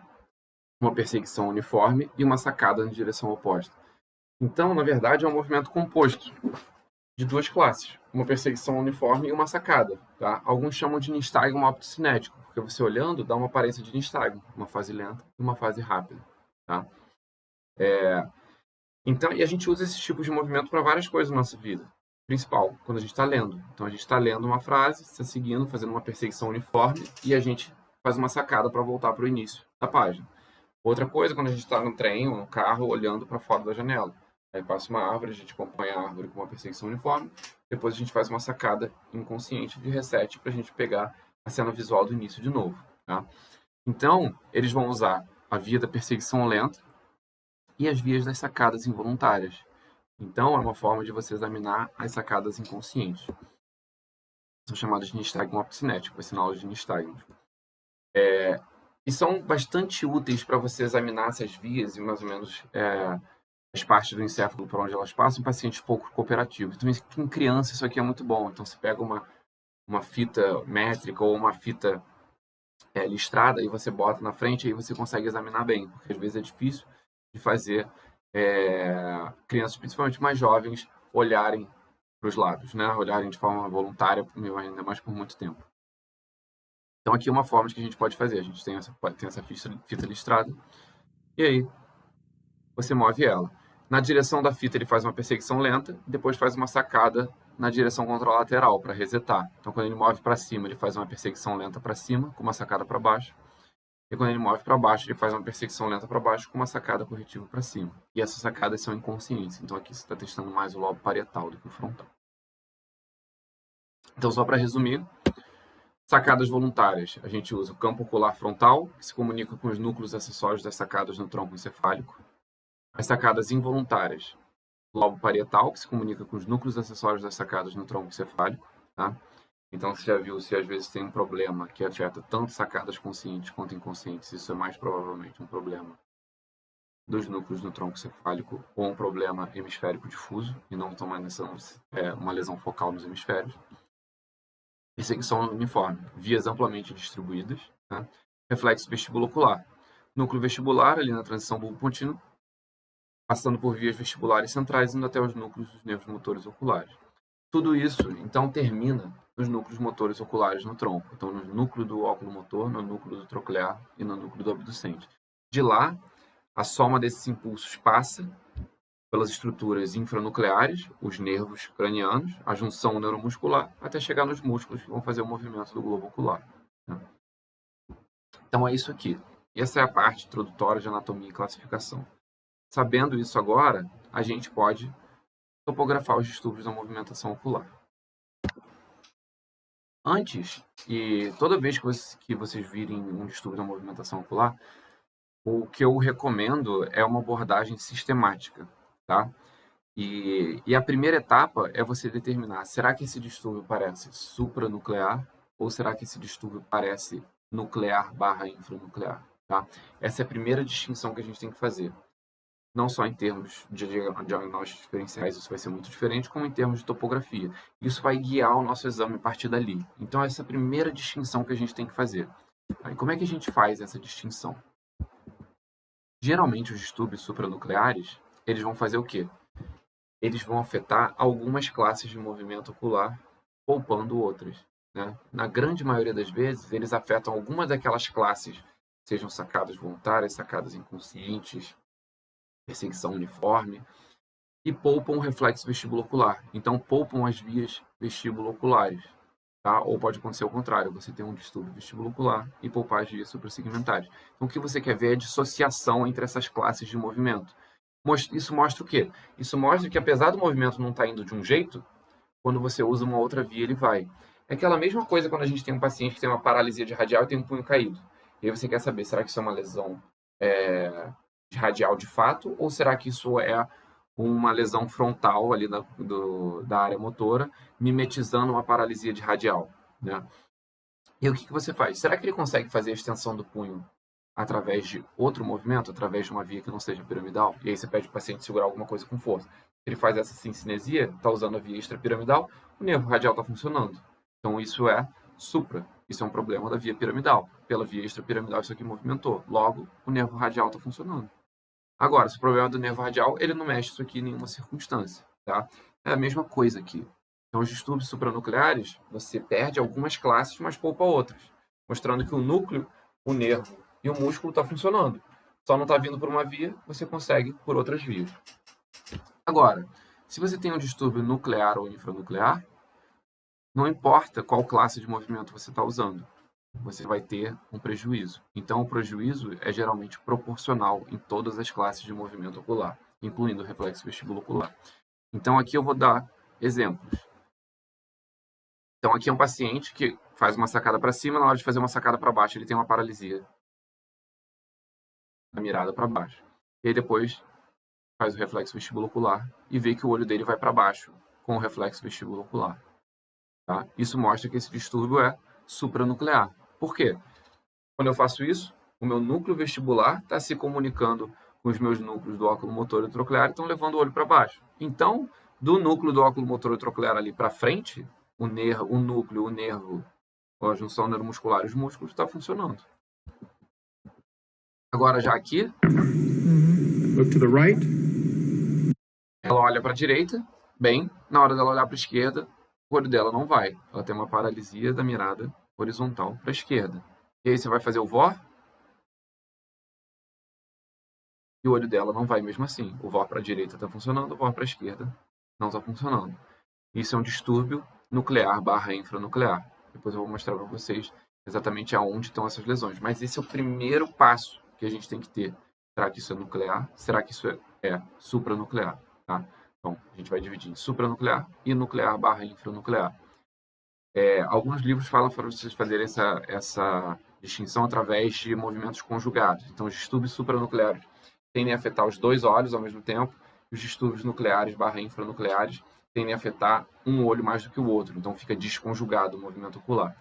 Speaker 1: Uma perseguição uniforme e uma sacada na direção oposta. Então, na verdade, é um movimento composto de duas classes, uma perseguição uniforme e uma sacada. Tá? Alguns chamam de nistagmo optocinético, porque você olhando dá uma aparência de nistagmo, uma fase lenta e uma fase rápida. Tá? Então, e a gente usa esse tipo de movimento para várias coisas na nossa vida. Principal, quando a gente está lendo. Então, a gente está lendo uma frase, está seguindo, fazendo uma perseguição uniforme, e a gente faz uma sacada para voltar para o início da página. Outra coisa, quando a gente está no trem ou no carro, olhando para fora da janela. Aí passa uma árvore, a gente acompanha a árvore com uma perseguição uniforme, depois a gente faz uma sacada inconsciente de reset para a gente pegar a cena visual do início de novo. Tá? Então, eles vão usar a via da perseguição lenta e as vias das sacadas involuntárias. Então, é uma forma de você examinar as sacadas inconscientes. São chamadas de nistagmo optocinético, esse sinal de nistagmo. E são bastante úteis para você examinar essas vias e mais ou menos as partes do encéfalo por onde elas passam em pacientes pouco cooperativos. Então, em criança, isso aqui é muito bom. Então, você pega uma fita métrica ou uma fita listrada e você bota na frente e aí você consegue examinar bem, porque às vezes é difícil de fazer crianças, principalmente mais jovens, olharem para os lados, né? Olharem de forma voluntária, ainda mais por muito tempo. Então, aqui é uma forma de que a gente pode fazer. A gente tem essa fita listrada e aí você move ela. Na direção da fita ele faz uma perseguição lenta e depois faz uma sacada na direção contralateral para resetar. Então, quando ele move para cima, ele faz uma perseguição lenta para cima, com uma sacada para baixo. E quando ele move para baixo, ele faz uma perseguição lenta para baixo, com uma sacada corretiva para cima. E essas sacadas são inconscientes. Então, aqui você está testando mais o lobo parietal do que o frontal. Então, só para resumir, sacadas voluntárias. A gente usa o campo ocular frontal, que se comunica com os núcleos acessórios das sacadas no tronco encefálico. As sacadas involuntárias, lobo parietal, que se comunica com os núcleos acessórios das sacadas no tronco encefálico, tá? Então, você já viu se às vezes tem um problema que afeta tanto sacadas conscientes quanto inconscientes, isso é mais provavelmente um problema dos núcleos do tronco cefálico ou um problema hemisférico difuso e não uma lesão focal nos hemisférios. Perseguição uniforme, vias amplamente distribuídas, tá? Reflexo vestibulocular, núcleo vestibular ali na transição bulbo-pontino, passando por vias vestibulares centrais, indo até os núcleos dos nervos motores oculares. Tudo isso, então, termina nos núcleos motores oculares no tronco. Então, no núcleo do óculo motor, no núcleo do troclear e no núcleo do abducente. De lá, a soma desses impulsos passa pelas estruturas infranucleares, os nervos cranianos, a junção neuromuscular, até chegar nos músculos que vão fazer o movimento do globo ocular. Então, é isso aqui. Essa é a parte introdutória de anatomia e classificação. Sabendo isso agora, a gente pode topografar os distúrbios da movimentação ocular. Antes, e toda vez que vocês virem um distúrbio da movimentação ocular, o que eu recomendo é uma abordagem sistemática, tá? E a primeira etapa é você determinar, será que esse distúrbio parece supranuclear ou será que esse distúrbio parece nuclear/infranuclear, tá? Essa é a primeira distinção que a gente tem que fazer. Não só em termos de diagnósticos diferenciais, isso vai ser muito diferente, como em termos de topografia. Isso vai guiar o nosso exame a partir dali. Então, essa é a primeira distinção que a gente tem que fazer. Aí, como é que a gente faz essa distinção? Geralmente, os distúrbios supranucleares, eles vão fazer o quê? Eles vão afetar algumas classes de movimento ocular, poupando outras, né? Na grande maioria das vezes, eles afetam alguma daquelas classes, sejam sacadas voluntárias, sacadas inconscientes, perseguição uniforme, e poupam o reflexo vestibulocular. Então, poupam as vias vestibulooculares. Tá? Ou pode acontecer o contrário, você tem um distúrbio vestibulocular e poupar as vias suprassegmentares. Então, o que você quer ver é a dissociação entre essas classes de movimento. Isso mostra o quê? Isso mostra que, apesar do movimento não estar indo de um jeito, quando você usa uma outra via, ele vai. É aquela mesma coisa quando a gente tem um paciente que tem uma paralisia de radial e tem um punho caído. E aí você quer saber, será que isso é uma lesão de radial de fato, ou será que isso é uma lesão frontal ali da área motora, mimetizando uma paralisia de radial, né? E o que você faz? Será que ele consegue fazer a extensão do punho através de outro movimento, através de uma via que não seja piramidal? E aí você pede para o paciente segurar alguma coisa com força. Se ele faz essa sincinesia, está usando a via extrapiramidal, o nervo radial está funcionando. Então isso é supra. Isso é um problema da via piramidal. Pela via extrapiramidal isso aqui movimentou. Logo, o nervo radial está funcionando. Agora, se o problema é do nervo radial, ele não mexe isso aqui em nenhuma circunstância, tá? É a mesma coisa aqui. Então, os distúrbios supranucleares, você perde algumas classes, mas poupa outras, mostrando que o núcleo, o nervo e o músculo estão funcionando. Só não está vindo por uma via, você consegue por outras vias. Agora, se você tem um distúrbio nuclear ou infranuclear, não importa qual classe de movimento você está usando, você vai ter um prejuízo. Então, o prejuízo é geralmente proporcional em todas as classes de movimento ocular, incluindo o reflexo vestibulocular. Então, aqui eu vou dar exemplos. Então, aqui é um paciente que faz uma sacada para cima, na hora de fazer uma sacada para baixo, ele tem uma paralisia da mirada para baixo. E aí depois faz o reflexo vestibulocular e vê que o olho dele vai para baixo com o reflexo vestibulocular. Tá? Isso mostra que esse distúrbio é supranuclear. Por quê? Quando eu faço isso, o meu núcleo vestibular está se comunicando com os meus núcleos do óculo motor e troclear e estão levando o olho para baixo. Então, do núcleo do óculo motor e troclear ali para frente, o núcleo, o nervo, a junção neuromuscular e os músculos está funcionando. Agora, já aqui,
Speaker 3: Look to the right.
Speaker 1: ela olha para a direita, bem, na hora dela olhar para a esquerda, o olho dela não vai. Ela tem uma paralisia da mirada horizontal para a esquerda. E aí você vai fazer o VOR, e o olho dela não vai mesmo assim. O VOR para a direita está funcionando, o VOR para a esquerda não está funcionando. Isso é um distúrbio nuclear/infranuclear. Depois eu vou mostrar para vocês exatamente aonde estão essas lesões. Mas esse é o primeiro passo que a gente tem que ter. Será que isso é nuclear? Será que isso é supranuclear? Tá? Então, a gente vai dividir em supranuclear e nuclear/infranuclear. Alguns livros falam para vocês fazerem essa distinção através de movimentos conjugados. Então, os distúrbios supranucleares tendem a afetar os dois olhos ao mesmo tempo, e os distúrbios nucleares/infranucleares tendem a afetar um olho mais do que o outro, então fica desconjugado o movimento ocular.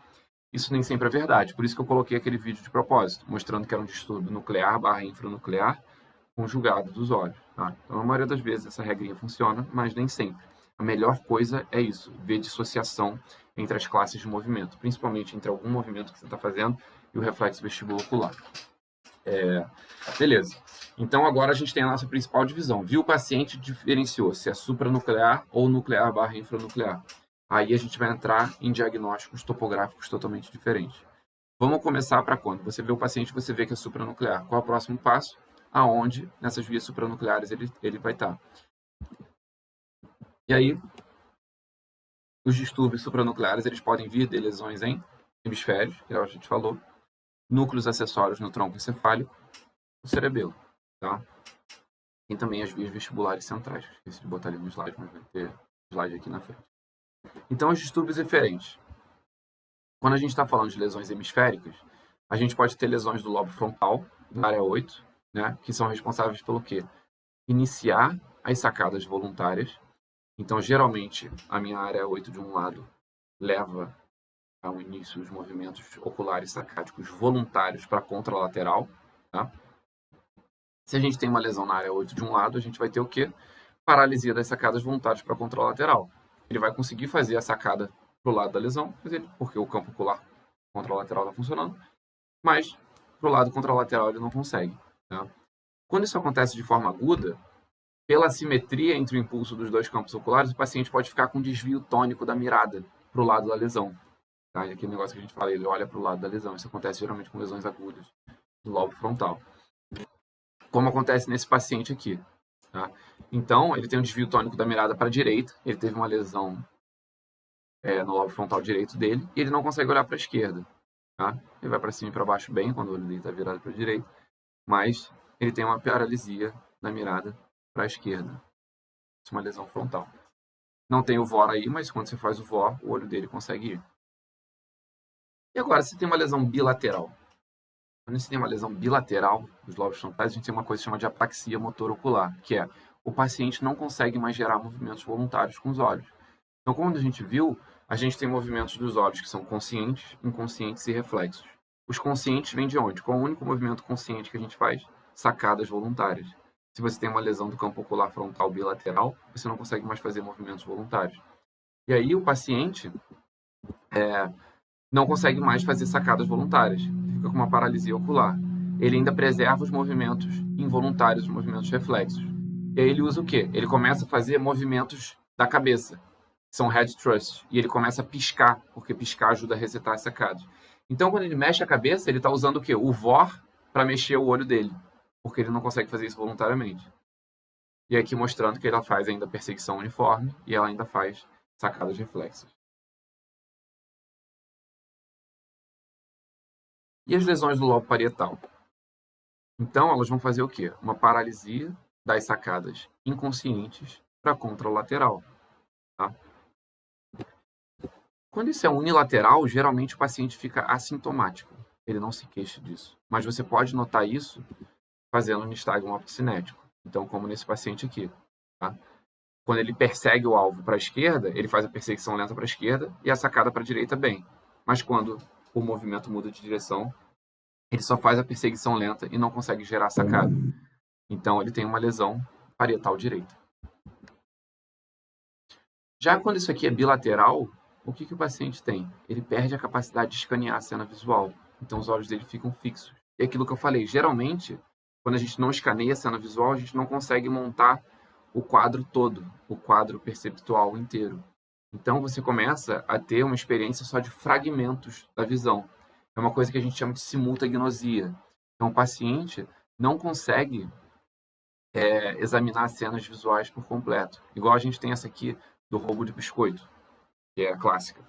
Speaker 1: Isso nem sempre é verdade, por isso que eu coloquei aquele vídeo de propósito, mostrando que era um distúrbio nuclear / infranuclear conjugado dos olhos. Tá? Então, a maioria das vezes essa regrinha funciona, mas nem sempre. A melhor coisa é isso, ver dissociação entre as classes de movimento, principalmente entre algum movimento que você está fazendo e o reflexo vestibulocular. Beleza. Então, agora a gente tem a nossa principal divisão. Viu o paciente, diferenciou se é supranuclear ou nuclear / infranuclear. Aí a gente vai entrar em diagnósticos topográficos totalmente diferentes. Vamos começar para quando? Você vê o paciente, você vê que é supranuclear. Qual é o próximo passo? Aonde nessas vias supranucleares ele vai estar. E aí, os distúrbios supranucleares eles podem vir de lesões em hemisférios, que a gente falou, núcleos acessórios no tronco encefálico, no cerebelo, tá? Tem também as vias vestibulares centrais. Esqueci de botar ali no slide, mas vai ter slide aqui na frente. Então, os distúrbios eferentes. Quando a gente está falando de lesões hemisféricas, a gente pode ter lesões do lobo frontal, da área 8, né, que são responsáveis pelo quê? Iniciar as sacadas voluntárias. Então, geralmente, a minha área 8 de um lado leva ao início os movimentos oculares sacádicos voluntários para a contralateral. Tá? Se a gente tem uma lesão na área 8 de um lado, a gente vai ter o quê? Paralisia das sacadas voluntárias para a contralateral. Ele vai conseguir fazer a sacada para o lado da lesão, porque o campo ocular contralateral está funcionando, mas para o lado contralateral ele não consegue. Tá? Quando isso acontece de forma aguda, pela simetria entre o impulso dos dois campos oculares, o paciente pode ficar com desvio tônico da mirada para o lado da lesão. Tá? E aquele negócio que a gente fala, ele olha para o lado da lesão. Isso acontece geralmente com lesões agudas do lobo frontal. Como acontece nesse paciente aqui. Tá? Então, ele tem um desvio tônico da mirada para a direita, ele teve uma lesão no lobo frontal direito dele, e ele não consegue olhar para a esquerda. Tá? Ele vai para cima e para baixo bem, quando o olho dele está virado para a direita, mas ele tem uma paralisia da mirada para a esquerda. Isso é uma lesão frontal. Não tem o VOR aí, mas quando você faz o VOR, o olho dele consegue ir. E agora, se tem uma lesão bilateral? Quando você tem uma lesão bilateral dos lobos frontais, a gente tem uma coisa chamada de apraxia motor ocular, que é o paciente não consegue mais gerar movimentos voluntários com os olhos. Então, como a gente viu, a gente tem movimentos dos olhos que são conscientes, inconscientes e reflexos. Os conscientes vêm de onde? Qual é o único movimento consciente que a gente faz? Sacadas voluntárias. Se você tem uma lesão do campo ocular frontal bilateral, você não consegue mais fazer movimentos voluntários. E aí o paciente não consegue mais fazer sacadas voluntárias. Fica com uma paralisia ocular. Ele ainda preserva os movimentos involuntários, os movimentos reflexos. E aí ele usa o quê? Ele começa a fazer movimentos da cabeça, que são head thrust. E ele começa a piscar, porque piscar ajuda a resetar as sacadas. Então, quando ele mexe a cabeça, ele está usando o quê? O VOR para mexer o olho dele, porque ele não consegue fazer isso voluntariamente. E aqui mostrando que ela faz ainda perseguição uniforme e ela ainda faz sacadas reflexas. E as lesões do lobo parietal? Então, elas vão fazer o quê? Uma paralisia das sacadas inconscientes para a contralateral. Tá? Quando isso é unilateral, geralmente o paciente fica assintomático. Ele não se queixa disso. Mas você pode notar isso fazendo nistagmo optocinético. Então, como nesse paciente aqui. Tá? Quando ele persegue o alvo para a esquerda, ele faz a perseguição lenta para a esquerda e a sacada para a direita bem. Mas quando o movimento muda de direção, ele só faz a perseguição lenta e não consegue gerar a sacada. Então, ele tem uma lesão parietal direita. Já quando isso aqui é bilateral, o que o paciente tem? Ele perde a capacidade de escanear a cena visual. Então, os olhos dele ficam fixos. E aquilo que eu falei, geralmente, quando a gente não escaneia a cena visual, a gente não consegue montar o quadro todo, o quadro perceptual inteiro. Então, você começa a ter uma experiência só de fragmentos da visão. É uma coisa que a gente chama de simultagnosia. Então, o paciente não consegue examinar as cenas visuais por completo. Igual a gente tem essa aqui do roubo de biscoito, que é a clássica.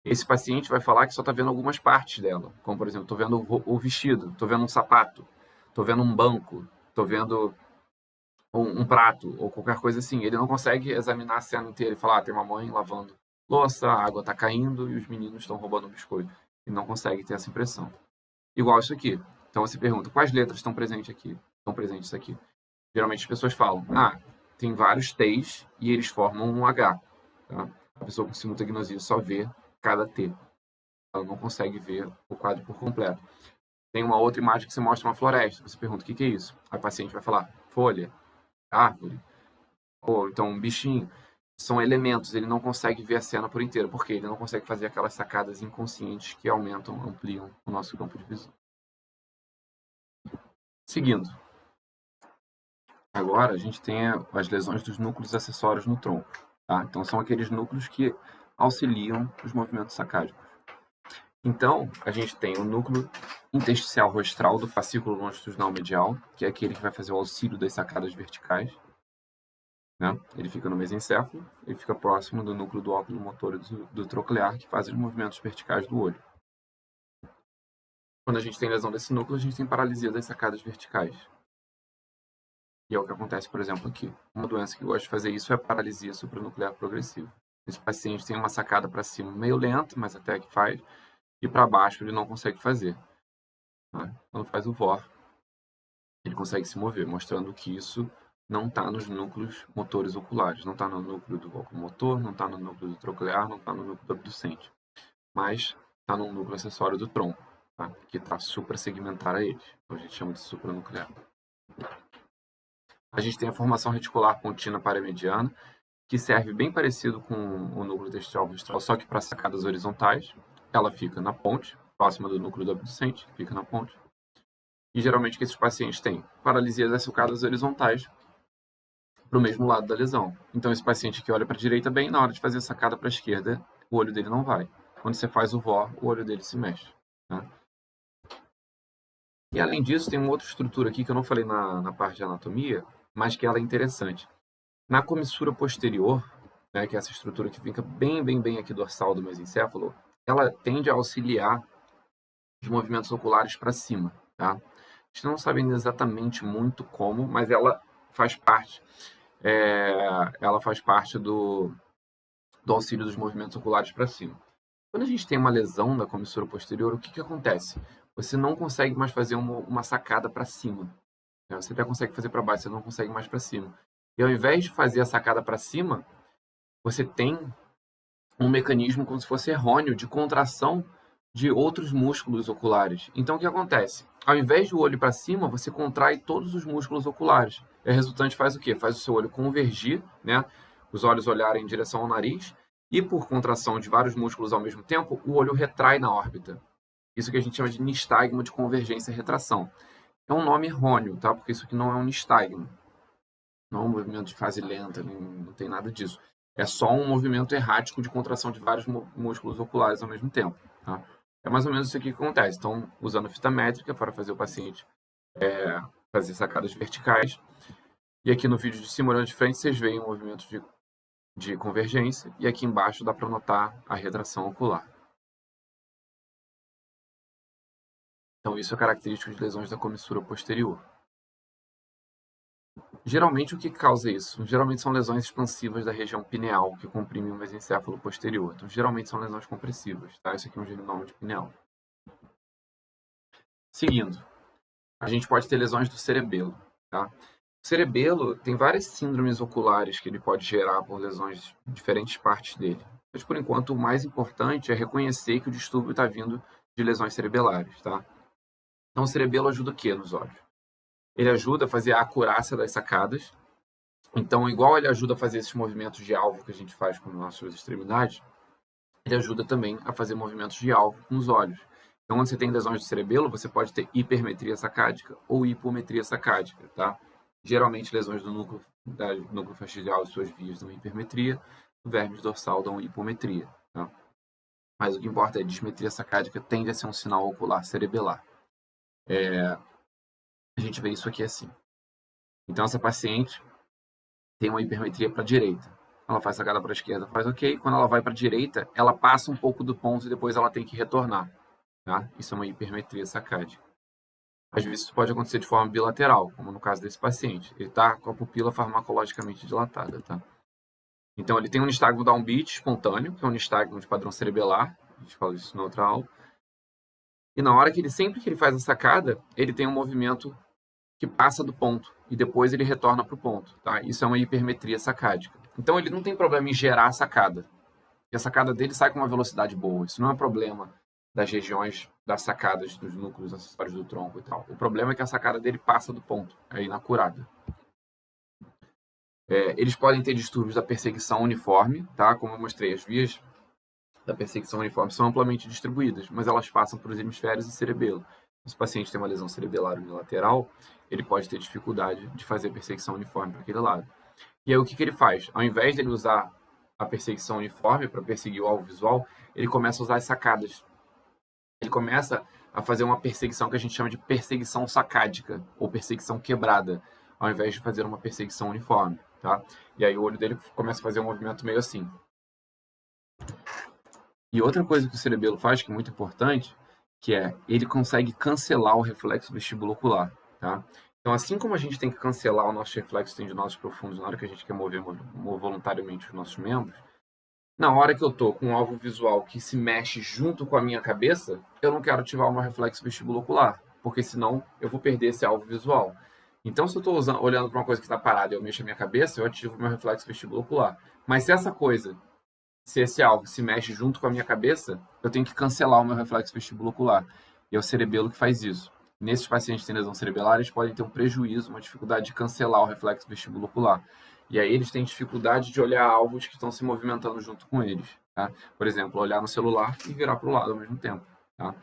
Speaker 1: Esse paciente vai falar que só está vendo algumas partes dela, como, por exemplo, estou vendo o vestido, estou vendo um sapato, estou vendo um banco, estou vendo um prato ou qualquer coisa assim. Ele não consegue examinar a cena inteira e falar, tem uma mãe lavando louça, a água está caindo e os meninos estão roubando um biscoito. Ele não consegue ter essa impressão. Igual isso aqui. Então você pergunta, quais letras estão presentes aqui? Estão presentes aqui. Geralmente as pessoas falam, tem vários T's e eles formam um H. Tá? A pessoa com simultagnosia só vê cada T. Ela não consegue ver o quadro por completo. Tem uma outra imagem que você mostra uma floresta. Você pergunta, o que é isso? A paciente vai falar, folha, árvore, ou então um bichinho. São elementos, ele não consegue ver a cena por inteiro. Por quê? Ele não consegue fazer aquelas sacadas inconscientes que aumentam, ampliam o nosso campo de visão. Seguindo. Agora a gente tem as lesões dos núcleos acessórios no tronco. Tá? Então são aqueles núcleos que auxiliam os movimentos sacádicos. Então, a gente tem o núcleo intersticial rostral do fascículo longitudinal medial, que é aquele que vai fazer o auxílio das sacadas verticais. Né? Ele fica no mesencéfalo, ele fica próximo do núcleo do óculo motor e do troclear, que fazem os movimentos verticais do olho. Quando a gente tem lesão desse núcleo, a gente tem paralisia das sacadas verticais. E é o que acontece, por exemplo, aqui. Uma doença que gosta de fazer isso é a paralisia supranuclear progressiva. Esse paciente tem uma sacada para cima meio lenta, mas até que faz, e para baixo ele não consegue fazer. Né? Quando faz o VOR, ele consegue se mover, mostrando que isso não está nos núcleos motores oculares, não está no núcleo do óculo motor, não está no núcleo do troclear, não está no núcleo do abducente, mas está no núcleo acessório do tronco, tá? Que está suprasegmentar a ele. Então a gente chama de supranuclear. A gente tem a formação reticular contínua paramediana, que serve bem parecido com o núcleo intersticial rostral, só que para sacadas horizontais. Ela fica na ponte, próxima do núcleo do abducente, que fica na ponte. E geralmente que esses pacientes têm paralisia das sacadas horizontais para o mesmo lado da lesão. Então esse paciente que olha para a direita bem, na hora de fazer a sacada para a esquerda, o olho dele não vai. Quando você faz o VOR, o olho dele se mexe. Tá? E além disso, tem uma outra estrutura aqui que eu não falei na parte de anatomia, mas que ela é interessante. Na comissura posterior, né, que é essa estrutura que fica bem aqui dorsal do mesencéfalo, ela tende a auxiliar os movimentos oculares para cima. Tá? A gente não sabe ainda exatamente muito como, mas ela faz parte, do auxílio dos movimentos oculares para cima. Quando a gente tem uma lesão da comissura posterior, o que acontece? Você não consegue mais fazer uma sacada para cima. Né? Você até consegue fazer para baixo, você não consegue mais para cima. E ao invés de fazer a sacada para cima, você tem um mecanismo como se fosse errôneo de contração de outros músculos oculares. Então o que acontece? Ao invés do olho para cima, você contrai todos os músculos oculares. E a resultante faz o quê? Faz o seu olho convergir, né? Os olhos olharem em direção ao nariz, e por contração de vários músculos ao mesmo tempo, o olho retrai na órbita. Isso que a gente chama de nistagmo de convergência e retração. É um nome errôneo, tá? Porque isso aqui não é um nistagmo. Não é um movimento de fase lenta, não tem nada disso. É só um movimento errático de contração de vários músculos oculares ao mesmo tempo. Tá? É mais ou menos isso aqui que acontece. Então, usando fita métrica para fazer o paciente fazer sacadas verticais. E aqui no vídeo de cima, olhando de frente, vocês veem o movimento de convergência. E aqui embaixo dá para notar a retração ocular. Então, isso é característico de lesões da comissura posterior. Geralmente, o que causa isso? Geralmente são lesões expansivas da região pineal, que comprimem o mesencéfalo posterior. Então, geralmente são lesões compressivas, tá? Isso aqui é um geminoma de pineal. Seguindo, a gente pode ter lesões do cerebelo, tá? O cerebelo tem várias síndromes oculares que ele pode gerar por lesões em diferentes partes dele. Mas, por enquanto, o mais importante é reconhecer que o distúrbio está vindo de lesões cerebelares, tá? Então, o cerebelo ajuda o quê nos olhos? Ele ajuda a fazer a acurácia das sacadas. Então, igual ele ajuda a fazer esses movimentos de alvo que a gente faz com nossas extremidades, ele ajuda também a fazer movimentos de alvo com os olhos. Então, quando você tem lesões do cerebelo, você pode ter hipermetria sacádica ou hipometria sacádica, tá? Geralmente, lesões do núcleo fastigial e suas vias dão hipermetria, o vermes dorsal dão hipometria, tá? Mas o que importa é a dismetria sacádica tende a ser um sinal ocular cerebelar. A gente vê isso aqui assim. Então, essa paciente tem uma hipermetria para a direita. Ela faz sacada para a esquerda, faz ok. Quando ela vai para a direita, ela passa um pouco do ponto e depois ela tem que retornar. Tá? Isso é uma hipermetria sacádica. Às vezes isso pode acontecer de forma bilateral, como no caso desse paciente. Ele está com a pupila farmacologicamente dilatada. Tá? Então, ele tem um nistagmo downbeat espontâneo, que é um nistagmo de padrão cerebelar. A gente fala disso na outra aula. E na hora que sempre que ele faz a sacada, ele tem um movimento que passa do ponto e depois ele retorna para o ponto. Tá? Isso é uma hipermetria sacádica. Então ele não tem problema em gerar a sacada. E a sacada dele sai com uma velocidade boa. Isso não é um problema das regiões das sacadas, dos núcleos acessórios do tronco e tal. O problema é que a sacada dele passa do ponto, é inacurada. Eles podem ter distúrbios da perseguição uniforme, tá? Como eu mostrei, as vias da perseguição uniforme são amplamente distribuídas, mas elas passam por os hemisférios e cerebelo. Se o paciente tem uma lesão cerebelar unilateral, ele pode ter dificuldade de fazer perseguição uniforme para aquele lado. E aí o que ele faz? Ao invés de ele usar a perseguição uniforme para perseguir o alvo visual, ele começa a usar as sacadas. Ele começa a fazer uma perseguição que a gente chama de perseguição sacádica, ou perseguição quebrada, ao invés de fazer uma perseguição uniforme, tá? E aí o olho dele começa a fazer um movimento meio assim. E outra coisa que o cerebelo faz, que é muito importante, que é ele consegue cancelar o reflexo vestibulocular, tá? Então, assim como a gente tem que cancelar o nosso reflexo tendinosos profundos na hora que a gente quer mover voluntariamente os nossos membros, na hora que eu estou com um alvo visual que se mexe junto com a minha cabeça, eu não quero ativar o meu reflexo vestibulocular, porque senão eu vou perder esse alvo visual. Então, se eu estou olhando para uma coisa que está parada e eu mexo a minha cabeça, eu ativo o meu reflexo vestibulocular. Mas se esse alvo se mexe junto com a minha cabeça, eu tenho que cancelar o meu reflexo vestibulocular. E é o cerebelo que faz isso. Nesses pacientes que têm lesão cerebelar, eles podem ter um prejuízo, uma dificuldade de cancelar o reflexo vestibulocular. E aí eles têm dificuldade de olhar alvos que estão se movimentando junto com eles. Tá? Por exemplo, olhar no celular e virar para o lado ao mesmo tempo. Tá?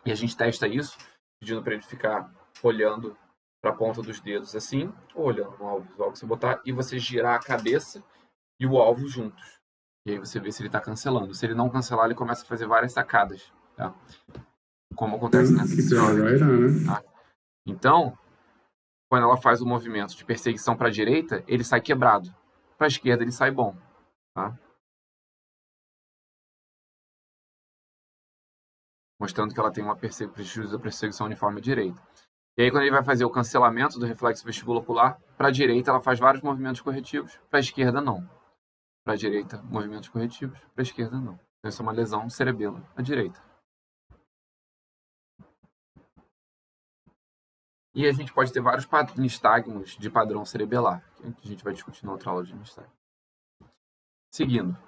Speaker 1: E a gente testa isso, pedindo para ele ficar olhando para a ponta dos dedos assim, ou olhando no alvo visual que você botar, e você girar a cabeça e o alvo juntos. E aí você vê se ele está cancelando. Se ele não cancelar, ele começa a fazer várias sacadas. Tá? Como acontece nessa senhora aqui, tá? Então, quando ela faz o movimento de perseguição para a direita, ele sai quebrado. Para a esquerda, ele sai bom. Tá? Mostrando que ela tem uma prejuízo da perseguição uniforme à direita. E aí, quando ele vai fazer o cancelamento do reflexo vestibulocular, para a direita ela faz vários movimentos corretivos, para a esquerda não. Para a direita, movimentos corretivos, para a esquerda não. Então, essa é uma lesão cerebelo à direita. E a gente pode ter vários nistagmos de padrão cerebelar, que a gente vai discutir na outra aula de nistagmo. Seguindo,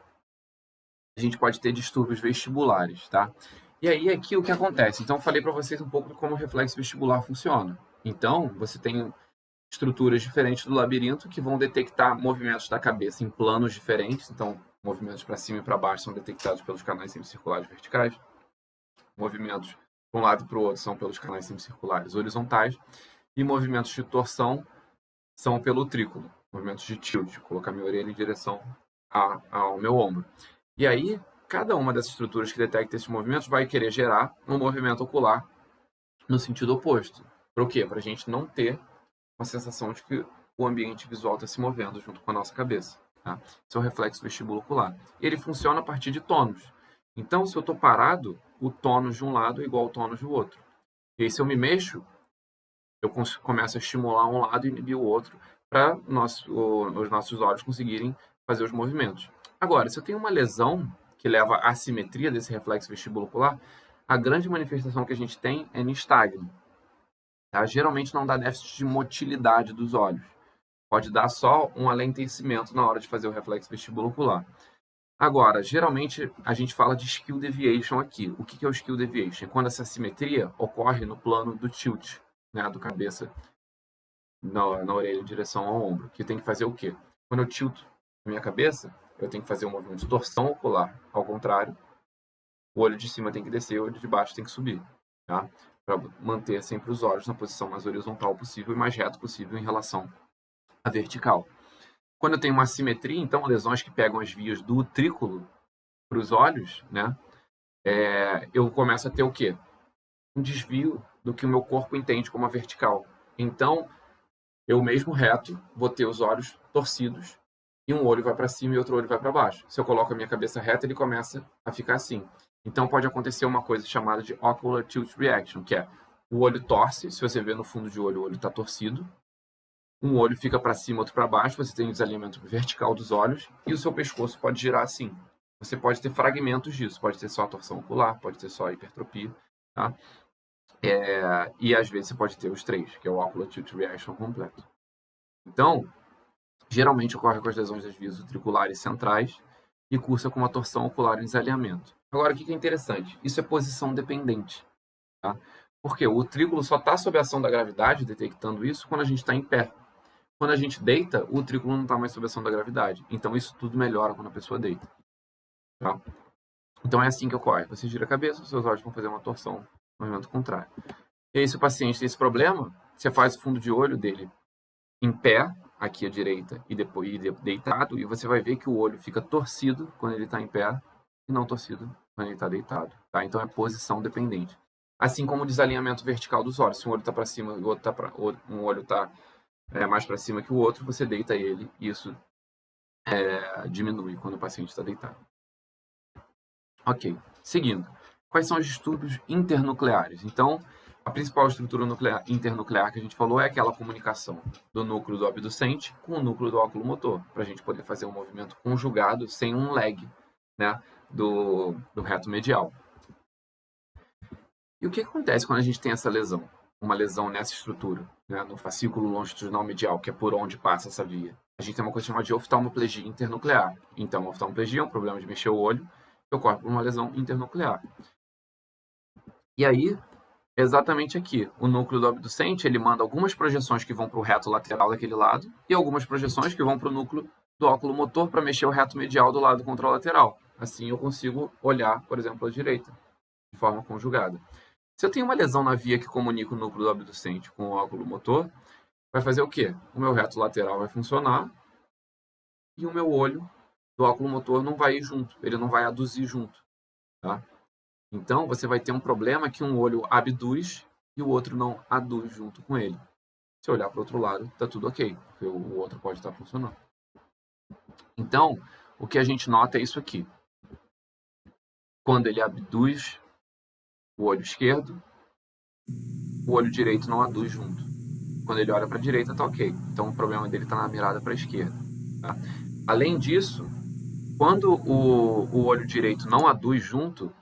Speaker 1: a gente pode ter distúrbios vestibulares, tá? E aí, aqui o que acontece? Então, eu falei para vocês um pouco de como o reflexo vestibular funciona. Então, você tem estruturas diferentes do labirinto que vão detectar movimentos da cabeça em planos diferentes. Então, movimentos para cima e para baixo são detectados pelos canais semicirculares verticais. Movimentos de um lado para o outro são pelos canais semicirculares horizontais. E movimentos de torção são pelo trículo. Movimentos de tilt, colocar minha orelha em direção ao meu ombro. E aí, cada uma dessas estruturas que detecta esses movimentos vai querer gerar um movimento ocular no sentido oposto. Para o quê? Para a gente não ter uma sensação de que o ambiente visual está se movendo junto com a nossa cabeça. Tá? Esse é o reflexo vestibulocular. Ele funciona a partir de tônus. Então, se eu estou parado, o tônus de um lado é igual ao tônus do outro. E aí, se eu me mexo, eu começo a estimular um lado e inibir o outro para os nossos olhos conseguirem fazer os movimentos. Agora, se eu tenho uma lesão que leva à assimetria desse reflexo vestibulocular, a grande manifestação que a gente tem é nistagmo. Tá? Geralmente não dá déficit de motilidade dos olhos. Pode dar só um alentecimento na hora de fazer o reflexo vestibulocular. Agora, geralmente a gente fala de skill deviation aqui. O que é o skill deviation? É quando essa assimetria ocorre no plano do tilt, né, do cabeça na orelha em direção ao ombro. Que tem que fazer o quê? Quando eu tilto a minha cabeça, eu tenho que fazer um movimento de torção ocular. Ao contrário, o olho de cima tem que descer, o olho de baixo tem que subir. Tá? Para manter sempre os olhos na posição mais horizontal possível e mais reto possível em relação à vertical. Quando eu tenho uma assimetria, então, lesões que pegam as vias do trículo para os olhos, né, eu começo a ter o quê? Um desvio do que o meu corpo entende como a vertical. Então, eu mesmo reto vou ter os olhos torcidos e um olho vai para cima e outro olho vai para baixo. Se eu coloco a minha cabeça reta, ele começa a ficar assim. Então, pode acontecer uma coisa chamada de ocular tilt reaction, que é o olho torce, se você vê no fundo de olho, o olho está torcido. Um olho fica para cima, outro para baixo, você tem o desalinhamento vertical dos olhos e o seu pescoço pode girar assim. Você pode ter fragmentos disso, pode ter só a torção ocular, pode ter só a hipertropia, tá? E às vezes você pode ter os três, que é o ocular tilt reaction completo. Então, Geralmente ocorre com as lesões das vias utriculares centrais e cursa com uma torção ocular em desalinhamento. Agora, o que é interessante? Isso é posição dependente. Tá? Porque o utrículo só está sob a ação da gravidade, detectando isso, quando a gente está em pé. Quando a gente deita, o utrículo não está mais sob a ação da gravidade. Então, isso tudo melhora quando a pessoa deita. Tá? Então, é assim que ocorre. Você gira a cabeça, os seus olhos vão fazer uma torção, movimento contrário. E aí, se o paciente tem esse problema, você faz o fundo de olho dele em pé, aqui à direita, e depois deitado, e você vai ver que o olho fica torcido quando ele está em pé e não torcido quando ele está deitado. Tá? Então, é posição dependente. Assim como o desalinhamento vertical dos olhos. Se um olho está para cima e o outro um olho está mais para cima que o outro, você deita ele e isso diminui quando o paciente está deitado. Ok, seguindo. Quais são os distúrbios internucleares? Então, a principal estrutura internuclear que a gente falou é aquela comunicação do núcleo do abducente com o núcleo do óculo motor, para a gente poder fazer um movimento conjugado sem um lag, né, do reto medial. E o que acontece quando a gente tem essa lesão? Uma lesão nessa estrutura, né, no fascículo longitudinal medial, que é por onde passa essa via. A gente tem uma coisa chamada de oftalmoplegia internuclear. Então, a oftalmoplegia é um problema de mexer o olho que ocorre por uma lesão internuclear. E aí, exatamente aqui, o núcleo do abducente, ele manda algumas projeções que vão para o reto lateral daquele lado e algumas projeções que vão para o núcleo do óculo motor para mexer o reto medial do lado contralateral. Assim eu consigo olhar, por exemplo, à direita, de forma conjugada. Se eu tenho uma lesão na via que comunica o núcleo do abducente com o óculo motor, vai fazer o quê? O meu reto lateral vai funcionar e o meu olho do óculo motor não vai ir junto, ele não vai aduzir junto. Tá? Então, você vai ter um problema que um olho abduz e o outro não aduz junto com ele. Se olhar para o outro lado, está tudo ok, porque o outro pode estar funcionando. Então, o que a gente nota é isso aqui. Quando ele abduz o olho esquerdo, o olho direito não aduz junto. Quando ele olha para a direita, está ok. Então, o problema dele está na mirada para a esquerda. Tá? Além disso, quando o olho direito não aduz junto,